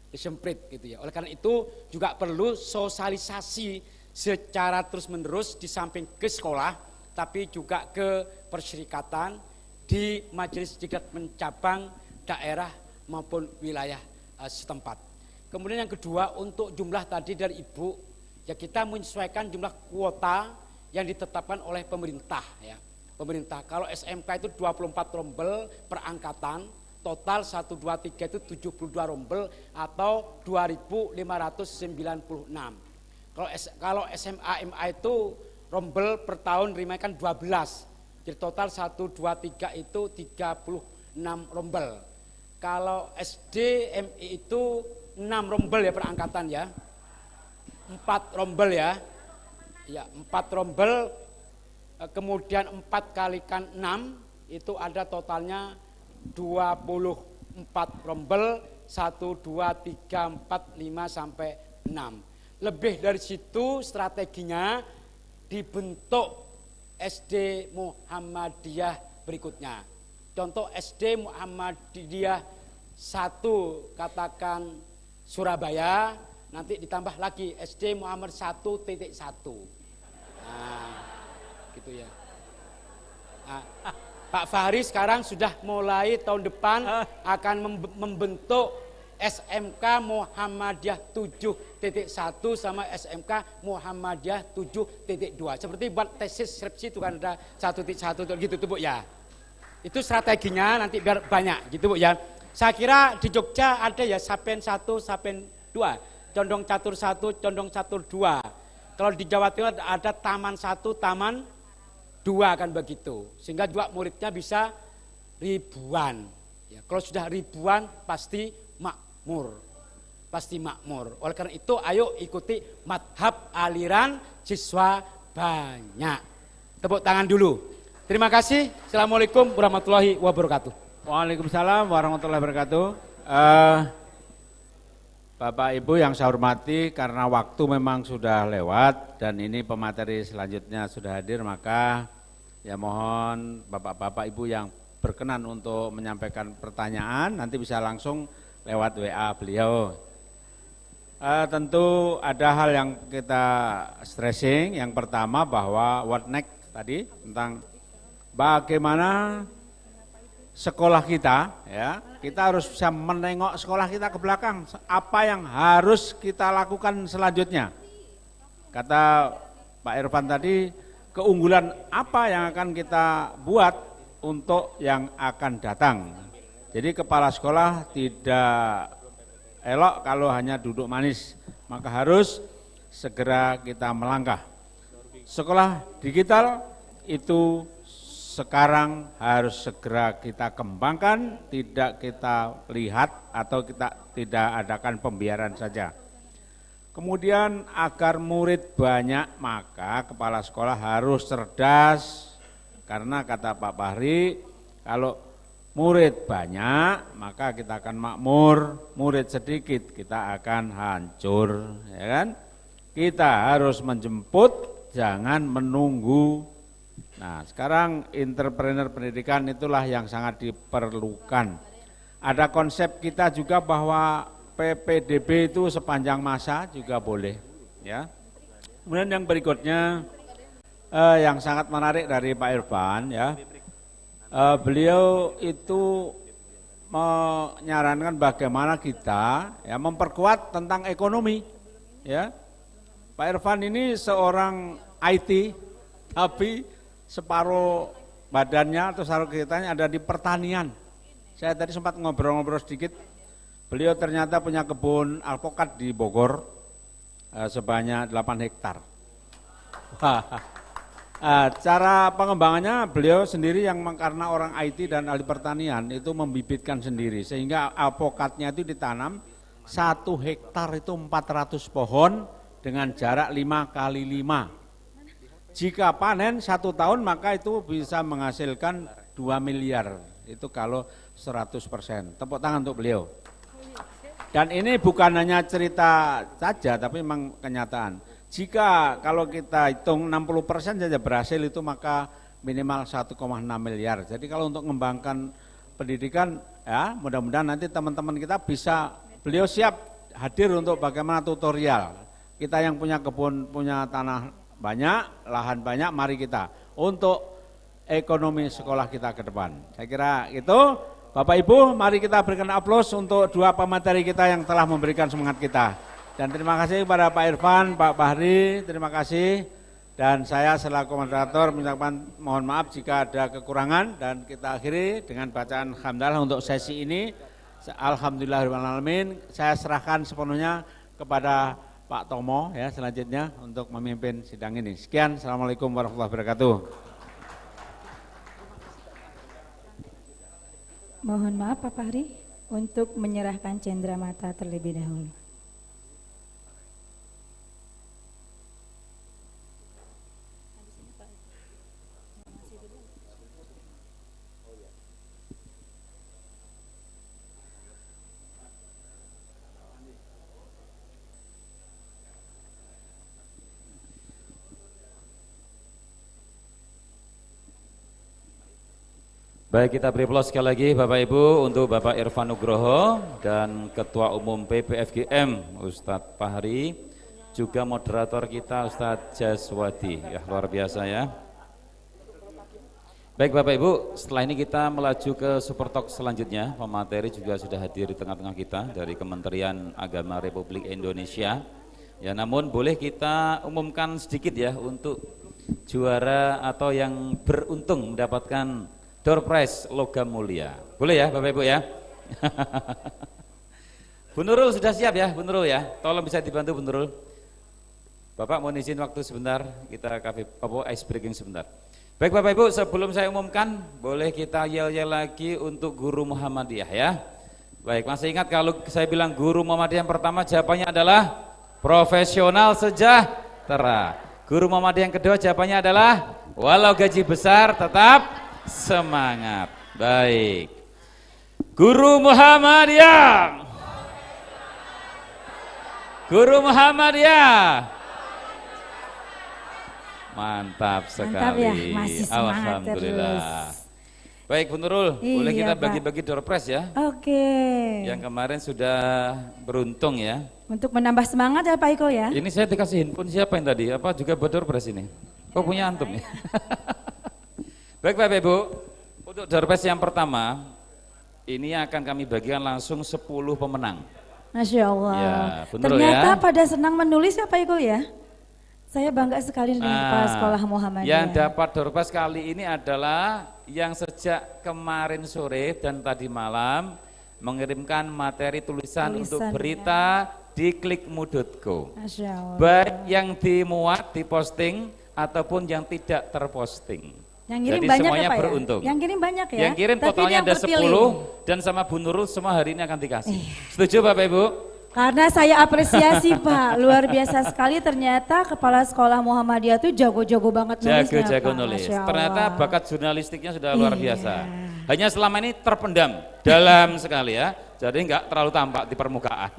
Disemprit gitu ya. Oleh karena itu juga perlu sosialisasi secara terus-menerus di samping ke sekolah, tapi juga ke persyarikatan di majelis tingkat mencabang daerah maupun wilayah setempat. Kemudian yang kedua, untuk jumlah tadi dari Ibu, ya kita menyesuaikan jumlah kuota yang ditetapkan oleh pemerintah ya. Pemerintah, kalau SMK itu 24 rombel per angkatan, total 1, 2, 3 itu 72 rombel atau 2.596. Kalau SMA MA itu rombel per tahun terima kan 12. Jadi total 1, 2, 3 itu 36 rombel. Kalau SD MI itu 6 rombel ya per angkatan ya. 4 rombel ya. Ya, 4 rombel, kemudian 4 kalikan 6 itu ada totalnya 24 rombel, 1, 2, 3, 4, 5 sampai 6. Lebih dari situ strateginya dibentuk SD Muhammadiyah berikutnya. Contoh SD Muhammadiyah 1 katakan Surabaya, nanti ditambah lagi SD Muhammad 1.1. Nah, gitu ya. Nah, Pak Fahri sekarang sudah mulai tahun depan akan membentuk SMK Muhammadiyah 7.1 sama SMK Muhammadiyah 7.2. Seperti buat tesis skripsi itu kan ada 1.1 gitu tuh Bu ya. Itu strateginya nanti biar banyak gitu Bu ya. Saya kira di Jogja ada ya Sapen 1, Sapen 2, Condong Catur 1, Condong Catur 2. Kalau di Jawa Timur ada Taman 1, Taman 2 kan begitu. Sehingga juga muridnya bisa ribuan. Ya, kalau sudah ribuan pasti makmur. Pasti makmur. Oleh karena itu ayo ikuti madhab aliran siswa banyak. Tepuk tangan dulu. Terima kasih. Assalamualaikum warahmatullahi wabarakatuh. Waalaikumsalam warahmatullahi wabarakatuh. Bapak Ibu yang saya hormati, karena waktu memang sudah lewat dan ini pemateri selanjutnya sudah hadir, maka ya mohon Bapak-Bapak Ibu yang berkenan untuk menyampaikan pertanyaan, nanti bisa langsung lewat WA beliau. Tentu ada hal yang kita stressing. Yang pertama bahwa what next tadi tentang bagaimana sekolah kita, ya, kita harus bisa menengok sekolah kita ke belakang. Apa yang harus kita lakukan selanjutnya? Kata Pak Irfan tadi, keunggulan apa yang akan kita buat untuk yang akan datang. Jadi kepala sekolah tidak elok kalau hanya duduk manis, maka harus segera kita melangkah. Sekolah digital itu sekarang harus segera kita kembangkan, tidak kita lihat atau kita tidak adakan pembiaran saja. Kemudian agar murid banyak, maka kepala sekolah harus cerdas, karena kata Pak Fahri, kalau murid banyak, maka kita akan makmur, murid sedikit, kita akan hancur, ya kan? Kita harus menjemput, jangan menunggu. Nah, sekarang entrepreneur pendidikan itulah yang sangat diperlukan. Ada konsep kita juga bahwa PPDB itu sepanjang masa juga boleh, ya. Kemudian yang berikutnya yang sangat menarik dari Pak Irfan, ya. Beliau itu menyarankan bagaimana kita ya memperkuat tentang ekonomi, ya. Pak Irfan ini seorang IT, tapi separuh badannya atau separuh kegiatannya ada di pertanian. Saya tadi sempat ngobrol-ngobrol sedikit. Beliau ternyata punya kebun alpukat di Bogor sebanyak 8 hektar. Cara pengembangannya beliau sendiri yang karena orang IT dan ahli pertanian itu membibitkan sendiri, sehingga alpukatnya itu ditanam 1 hektar itu 400 pohon dengan jarak 5 kali 5. Jika panen 1 tahun maka itu bisa menghasilkan 2 miliar, itu kalau 100%. Tepuk tangan untuk beliau. Dan ini bukan hanya cerita saja, tapi memang kenyataan. Jika kalau kita hitung 60% saja berhasil itu maka minimal 1,6 miliar. Jadi kalau untuk mengembangkan pendidikan, ya mudah-mudahan nanti teman-teman kita bisa, beliau siap hadir untuk bagaimana tutorial. Kita yang punya kebun, punya tanah banyak, lahan banyak, mari kita untuk ekonomi sekolah kita ke depan. Saya kira itu. Bapak Ibu, mari kita berikan aplaus untuk 2 pemateri kita yang telah memberikan semangat kita. Dan terima kasih kepada Pak Irfan, Pak Fahri, terima kasih. Dan saya selaku moderator mengucapkan mohon maaf jika ada kekurangan, dan kita akhiri dengan bacaan hamdalah untuk sesi ini. Alhamdulillahirrahmanirrahim. Saya serahkan sepenuhnya kepada Pak Tomo ya selanjutnya untuk memimpin sidang ini. Sekian, Assalamualaikum warahmatullahi wabarakatuh. Mohon maaf Pak Fahri untuk menyerahkan cenderamata terlebih dahulu. Baik, kita beri aplaus sekali lagi Bapak Ibu untuk Bapak Irfan Nugroho dan Ketua Umum PPFGM Ustadz Fahri, juga moderator kita Ustadz Jaswadi. Ya, luar biasa ya. Baik Bapak Ibu, setelah ini kita melaju ke Super Talk selanjutnya. Pemateri juga sudah hadir di tengah-tengah kita dari Kementerian Agama Republik Indonesia. Ya, namun boleh kita umumkan sedikit ya untuk juara atau yang beruntung mendapatkan door prize logam mulia. Boleh ya Bapak Ibu ya? Bu Nurul sudah siap ya Bu Nurul ya? Tolong bisa dibantu Bu Nurul. Bapak mohon izin waktu sebentar, kita ice breaking sebentar. Baik Bapak Ibu, sebelum saya umumkan, boleh kita yel-yel lagi untuk Guru Muhammadiyah ya. Baik, masih ingat kalau saya bilang Guru Muhammadiyah yang pertama jawabannya adalah profesional sejahtera. Guru Muhammadiyah yang kedua jawabannya adalah walau gaji besar tetap semangat. Baik. Guru Muhammadiyah. Guru Muhammadiyah. Mantap sekali. Mantap ya, masih semangat Alhamdulillah. terus. Baik Bu Nurul, boleh Iya, kita Pak. bagi-bagi door prize ya. Oke. Yang kemarin sudah beruntung ya. Untuk menambah semangat ya Pak Iko ya. Ini saya dikasih handphone siapa yang tadi? Apa juga buat door prize ini? Oh punya antum ya. Baik Bapak Ibu, untuk door prize yang pertama, ini akan kami bagikan langsung 10 pemenang. Masya Allah. Ya, betul Ternyata ya. pada senang menulis ya Pak Iko ya. Saya bangga sekali dengan kepala sekolah Muhammadiyah. Yang dapat door prize kali ini adalah yang sejak kemarin sore dan tadi malam mengirimkan materi tulisan untuk berita di klikmu.co. Masya Allah. Baik yang dimuat, diposting ataupun yang tidak terposting. Yang kirim Jadi banyak semuanya ya Pak beruntung. ya? Yang kirim banyak ya? Yang kirim Tapi totalnya yang ada terpilih. 10 dan sama Bu Nurul semua hari ini akan dikasih. Setuju Bapak Ibu? Karena saya apresiasi Pak, luar biasa sekali ternyata kepala sekolah Muhammadiyah itu jago-jago banget nulisnya Jago-jago Pak. nulis. Masya Allah. Ternyata bakat jurnalistiknya sudah luar Iya. biasa. Hanya selama ini terpendam dalam sekali ya. Jadi enggak terlalu tampak di permukaan.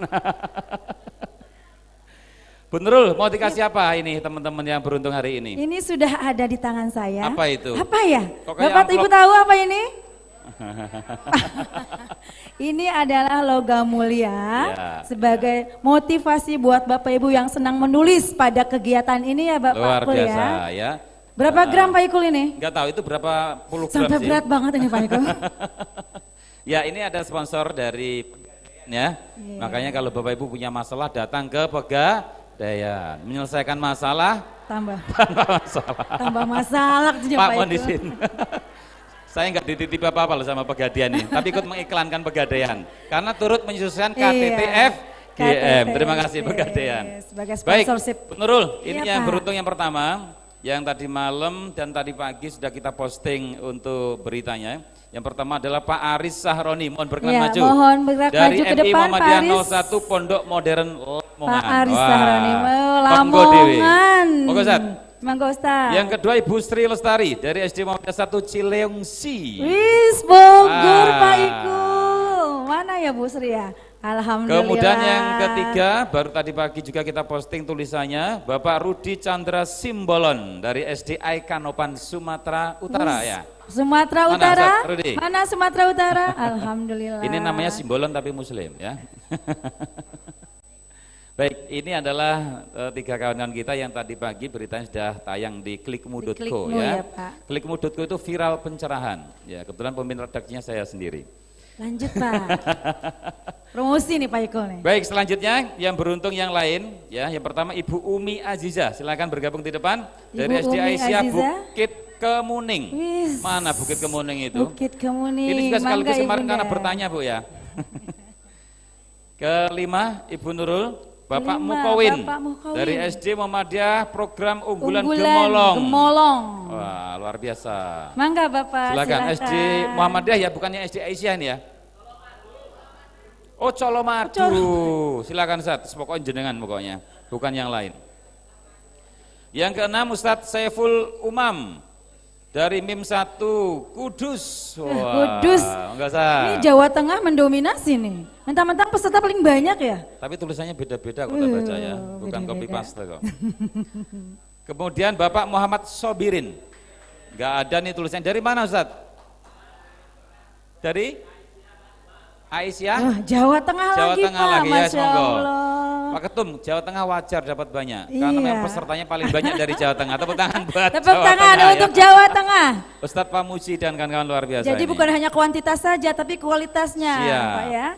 Bu Nurul, mau dikasih apa ini teman-teman yang beruntung hari ini? Ini sudah ada di tangan saya. Apa itu? Apa ya? Kok kayak Bapak Ibu amplop? tahu apa ini? Ini adalah logam mulia Ya. sebagai motivasi buat Bapak Ibu yang senang menulis pada kegiatan ini ya Bapak Luar Ikul biasa ya. ya. Berapa gram Pak Ikul ini? Enggak tahu itu berapa puluh gram Sampai sih. berat banget ini Pak Ikul. Ya ini ada sponsor dari ya. Makanya kalau Bapak Ibu punya masalah datang ke Pegadaian. Menyelesaikan masalah Tambah. tanpa masalah. Tambah masalah Pak Pak mohon Ikul. izin. Saya enggak dititip apa-apa loh sama Pegadaian ini, tapi ikut mengiklankan Pegadaian. Karena turut menyukseskan KTTF GM. Terima kasih Pegadaian. Sebagai Baik, sponsorship. Bu Nurul, ini Iya, yang Pak. beruntung yang pertama, yang tadi malam dan tadi pagi sudah kita posting untuk beritanya. Yang pertama adalah Pak Aris Sahroni, mohon berkenan Iya, maju. mohon bergerak Dari maju ke MI depan, Pak Muhammadiyah Aris. 01 Pondok Modern Lamongan. Pak Aris Wah, Sahroni, Monggo dewe. Lamongan. Monggo Ustaz. Monggo Ustaz. Yang kedua Ibu Sri Lestari dari SD Muhammadiyah 1 Cileungsi. Wis Bogor Ah. Pak Iku. Mana ya Bu Sri ya? Alhamdulillah. Kemudian yang ketiga, baru tadi pagi juga kita posting tulisannya, Bapak Rudi Chandra Simbolon dari SDI Kanopan Sumatera Utara ya. Sumatera Mana, Utara? Ustaz Rudi? Mana Sumatera Utara? Alhamdulillah. Ini namanya Simbolon tapi Muslim ya. Baik, ini adalah 3 kawan-kawan kita yang tadi pagi beritanya sudah tayang di klikmu.co Klikmu ya. ya, Pak. Klikmu.co itu viral pencerahan. Ya, kebetulan pemimpin redaksinya saya sendiri. Lanjut Pak. Promosi nih Pak Iko nih. Baik, selanjutnya yang beruntung yang lain ya. Yang pertama Ibu Umi Aziza, silakan bergabung di depan dari Ibu SD Umi Aisyah Aziza. Bukit Kemuning. Wis. Mana Bukit Kemuning itu? Bukit Kemuning. Ini juga sekaligus Mangga, kemarin Ibunda. karena bertanya Bu ya. Kelima Ibu Nurul, Bapak Kelima, Mukawin, Bapak Mukawin. dari SD Muhammadiyah Program Unggulan Unggulan Gemolong. Gemolong. Wah, luar biasa. Mangga Bapak, Silakan SD Muhammadiyah ya, bukannya SD Aisyah ini ya. Oh, Colomadu. Silakan Ustaz, pokoknya jenengan pokoknya, bukan yang lain. Yang keenam Ustadz Saiful Umam dari MIM 1 Kudus. Wah, Kudus. enggak usah. Ini Jawa Tengah mendominasi nih. Mentang-mentang peserta paling banyak ya. Tapi tulisannya beda-beda kok kita baca ya, bukan copy beda-beda. paste kok. Kemudian Bapak Muhammad Sobirin. Enggak ada nih tulisannya. Dari mana Ustadz? Dari Aisyah? Wah, Jawa Tengah Jawa lagi Tengah Pak, lagi ya, Masya monggo. Allah. Pak Ketum, Jawa Tengah wajar dapat banyak. Karena Iya. memang pesertanya paling banyak dari Jawa Tengah. Tepuk tangan buat Tepuk Jawa tangan Tengah untuk ya. Jawa Tengah. Ustadz Pamuji dan kawan-kawan luar biasa Jadi ini. bukan hanya kuantitas saja tapi kualitasnya Siap. Pak ya.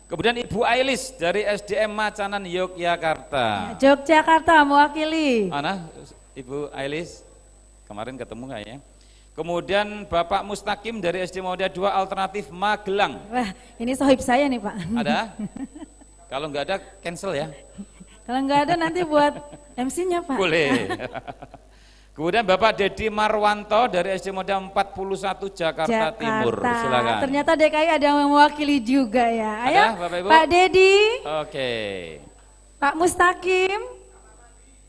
Kemudian Ibu Ailis dari SDM Macanan Yogyakarta. Yogyakarta mewakili. Mana Ibu Ailis? Kemarin ketemu nggak ya? Kemudian Bapak Mustaqim dari SD Muhammadiyah 2 Alternatif Magelang. Wah, ini sohib saya nih Pak. Ada? Kalau nggak ada cancel ya. Kalau nggak ada nanti buat MC-nya Pak. Boleh. Kemudian Bapak Dedi Marwanto dari SD Muhammadiyah 41 Jakarta Timur. Silakan. Ternyata DKI ada yang mewakili juga ya. Ayo Ada, Bapak Ibu? Pak Dedi, Oke. Pak Mustaqim.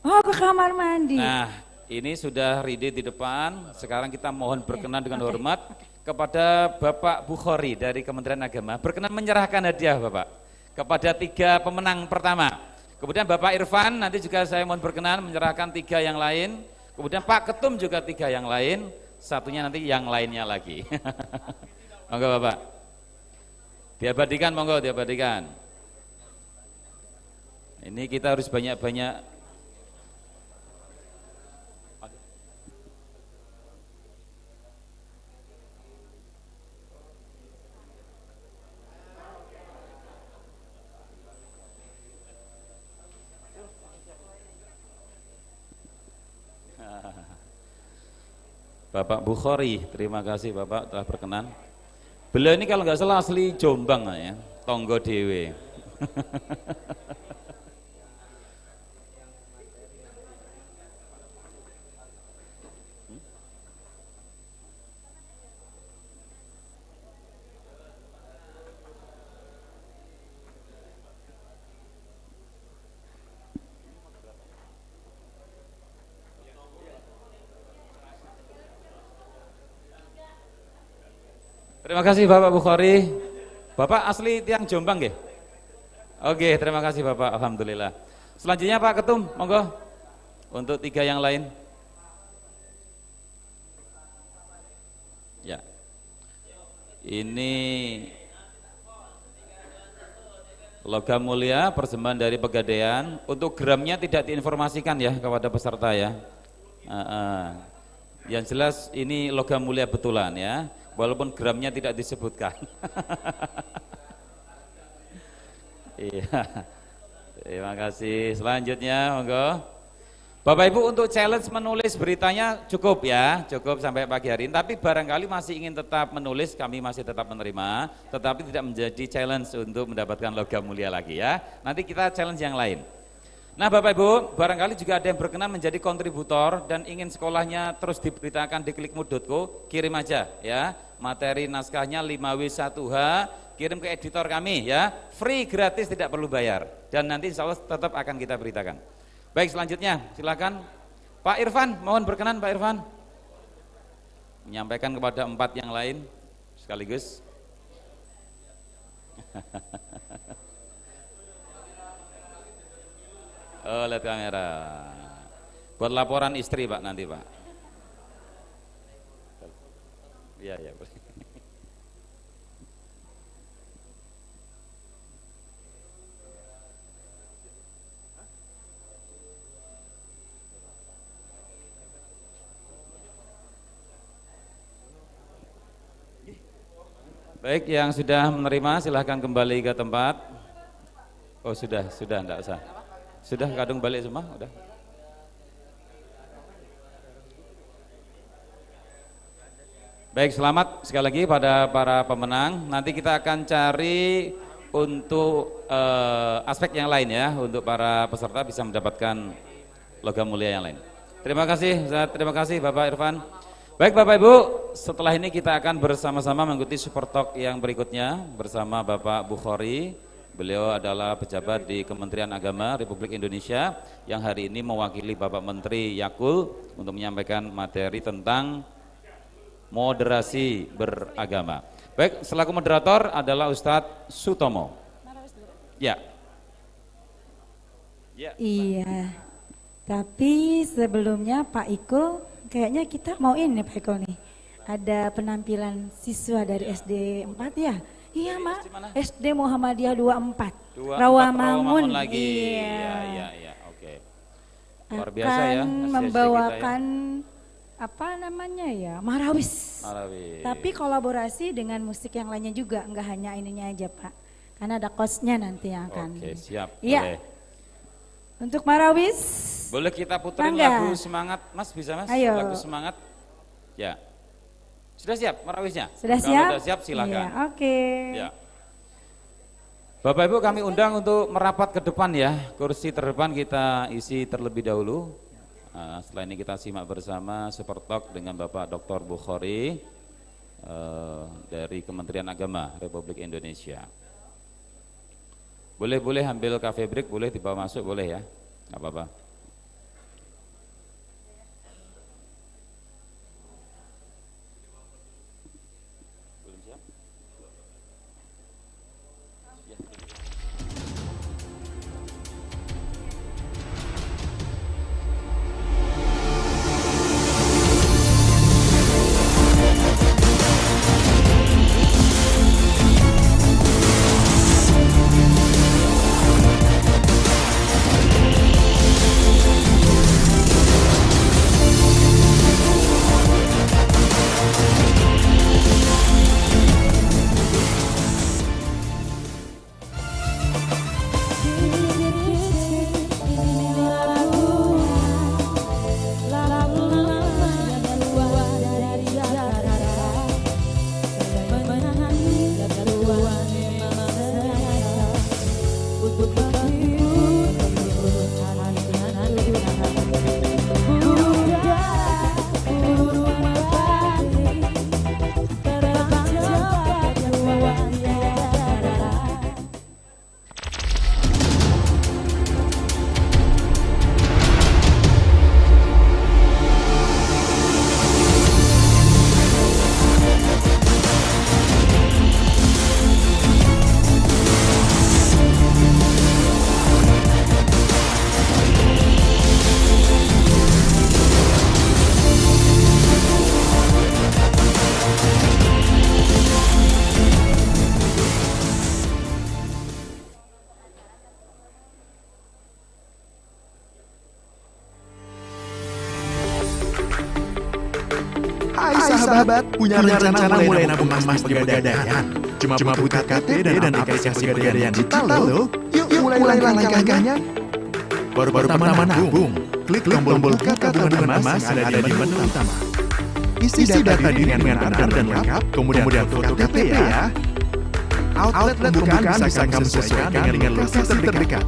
Oh, ke kamar mandi. Nah, ini sudah ready di depan. Sekarang kita mohon berkenan dengan hormat kepada Bapak Bukhari dari Kementerian Agama. Berkenan menyerahkan hadiah Bapak kepada 3 pemenang pertama. Kemudian Bapak Irfan, nanti juga saya mohon berkenan menyerahkan 3 yang lain. Kemudian Pak Ketum juga 3 yang lain. satunya nanti yang lainnya lagi. Monggo Bapak. Diabadikan, monggo diabadikan. Ini kita harus banyak-banyak. Bapak Bukhari, terima kasih Bapak telah berkenan. Beliau ini kalau nggak salah asli Jombang ya, Tonggo Dewe. Terima kasih Bapak Bukhari. Bapak asli tiang Jombang ya? Oke, terima kasih Bapak, alhamdulillah. Selanjutnya Pak Ketum, monggo. Untuk 3 yang lain. Ya. Ini logam mulia persembahan dari Pegadaian. Untuk gramnya tidak diinformasikan ya kepada peserta ya. Yang jelas ini logam mulia betulan ya. Walaupun gramnya tidak disebutkan. Iya. Terima kasih. Selanjutnya, monggo. Bapak Ibu untuk challenge menulis beritanya cukup ya, cukup sampai pagi hari ini. Tapi barangkali masih ingin tetap menulis, kami masih tetap menerima, tetapi tidak menjadi challenge untuk mendapatkan logam mulia lagi ya. Nanti kita challenge yang lain. Nah Bapak Ibu, barangkali juga ada yang berkenan menjadi kontributor dan ingin sekolahnya terus diberitakan di klikmood.co, kirim aja ya, materi naskahnya 5W1H, kirim ke editor kami ya, free, gratis, tidak perlu bayar, dan nanti insya Allah tetap akan kita beritakan. Baik, selanjutnya silakan Pak Irfan, mohon berkenan Pak Irfan menyampaikan kepada 4 yang lain sekaligus. Oh, lihat kamera. Buat laporan istri Pak nanti Pak. Iya, ya. Baik, yang sudah menerima silahkan kembali ke tempat. Oh sudah enggak usah. Sudah kadung balik semua, udah. Baik, selamat sekali lagi pada para pemenang. Nanti kita akan cari untuk aspek yang lain ya, untuk para peserta bisa mendapatkan logam mulia yang lain. Terima kasih Bapak Irfan. Baik Bapak Ibu, setelah ini kita akan bersama-sama mengikuti Super Talk yang berikutnya bersama Bapak Bukhari. Beliau adalah pejabat di Kementerian Agama Republik Indonesia yang hari ini mewakili Bapak Menteri Yakul untuk menyampaikan materi tentang moderasi beragama. Baik, selaku moderator adalah Ustadz Sutomo. Ya. Iya. Tapi sebelumnya Pak Iko, kayaknya kita mau ini Pak Iko nih. Ada penampilan siswa dari SD 4 ya? Iya Mak, SD Muhammadiyah 24 Rawamangun lagi. Iya, oke. Luar biasa ya. Akan membawakan apa namanya ya, marawis. Tapi kolaborasi dengan musik yang lainnya juga, enggak hanya ininya aja Pak. Karena ada kosnya nanti yang akan. Oke, siap. Iya. Untuk marawis. Boleh kita puterin lagu semangat Mas, bisa Mas? Ayo. Lagu semangat. Ya. Sudah siap marawisnya? Sudah Kalau siap? sudah siap silakan. Iya, oke. Ya. Bapak Ibu kami undang untuk merapat ke depan ya. Kursi terdepan kita isi terlebih dahulu. Setelah ini kita simak bersama Super Talk dengan Bapak Dr. Bukhari dari Kementerian Agama Republik Indonesia. Boleh ambil cafe break, boleh dibawa masuk, boleh ya, nggak apa-apa. sahabat, punya rencana mulai nabung emas Pegadaian? Cuma butuh KTP dan aplikasi Pegadaian digital loh. Yuk mulai langkah-langkahnya. Baru pertama nabung, klik tombol buka tabungan emas yang ada di menu utama. Isi data diri dengan benar dan lengkap, kemudian foto KTP ya. Outlet pembukaan bisa kamu sesuaikan dengan lokasi terdekat.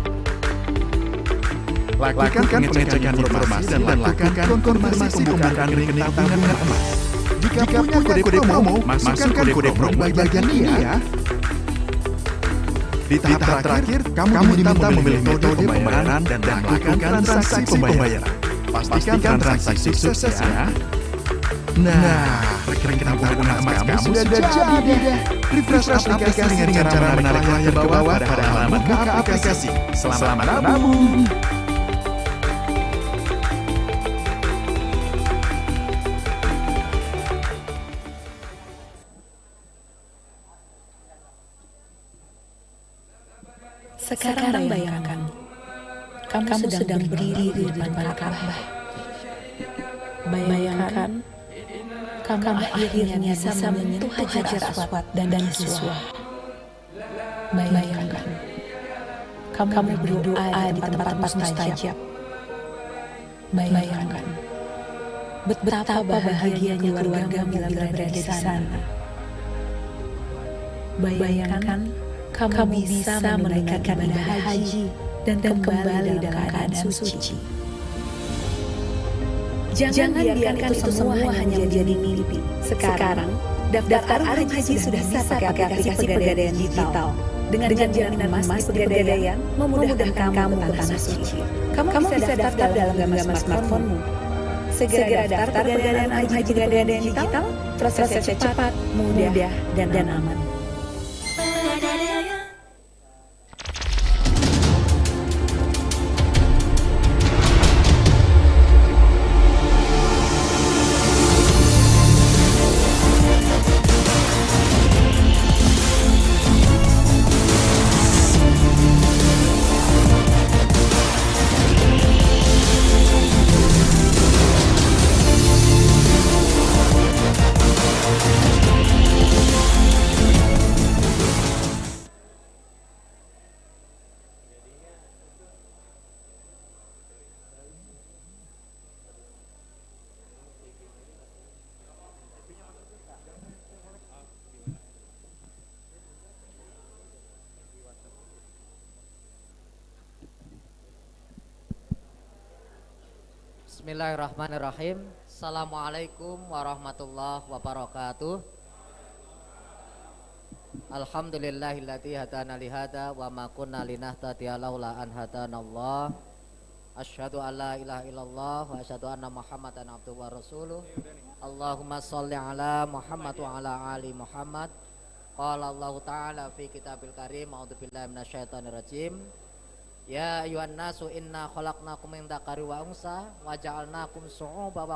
Lakukan pengecekan informasi dan lakukan konfirmasi pembukaan rekening tabungan emas. Jika punya kode promo, masukkan kode promo bagian ini ya. Di tahap terakhir, kamu diminta memilih metode pembayaran dan melakukan transaksi pembayaran. Pastikan transaksi sukses ya. Nah, rekening tabungan emas kamu sudah jadi deh. Refresh aplikasi dengan cara menarik layar ke bawah pada halaman buka aplikasi. Selamat nabung. Sekarang bayangkan, kamu sedang berdiri di depan Ka'bah. Bayangkan, kamu akhirnya bisa menyentuh Hajar Aswad dan Yuswa. Bayangkan, kamu berdoa di tempat mustajab. Bayangkan, betapa bahagianya keluarga bila berada di sana. Bayangkan, kamu bisa menunaikan ibadah haji dan kembali dalam keadaan suci. Jangan biarkan itu semua hanya menjadi mimpi. Sekarang, daftar haji sudah bisa pakai aplikasi Pegadaian digital. Dengan jaminan emas di Pegadaian, memudahkan kamu ke tanah suci. Kamu bisa daftar dalam genggaman smartphone-mu. Segera daftar Pegadaian haji Pegadaian digital, prosesnya cepat, mudah, dan aman. Bismillahirrahmanirrahim. Assalamualaikum warahmatullahi wabarakatuh. Alhamdulillahilladzi hadana li hada wa ma kunna linahtadiya laula an hadanallah. Asyhadu an la ilaha illallah wa asyhadu anna Muhammadan abduhu wa rasuluh. Allahumma shalli ala Muhammad wa ala ali Muhammad. Qala Allah ta'ala fi kitabil karim, a'udzubillahi minasyaitonir rajim. Ya ayuhan nasu inna khalaqnakum min dzakari wa unsa wa ja'alnakum syu'uban wa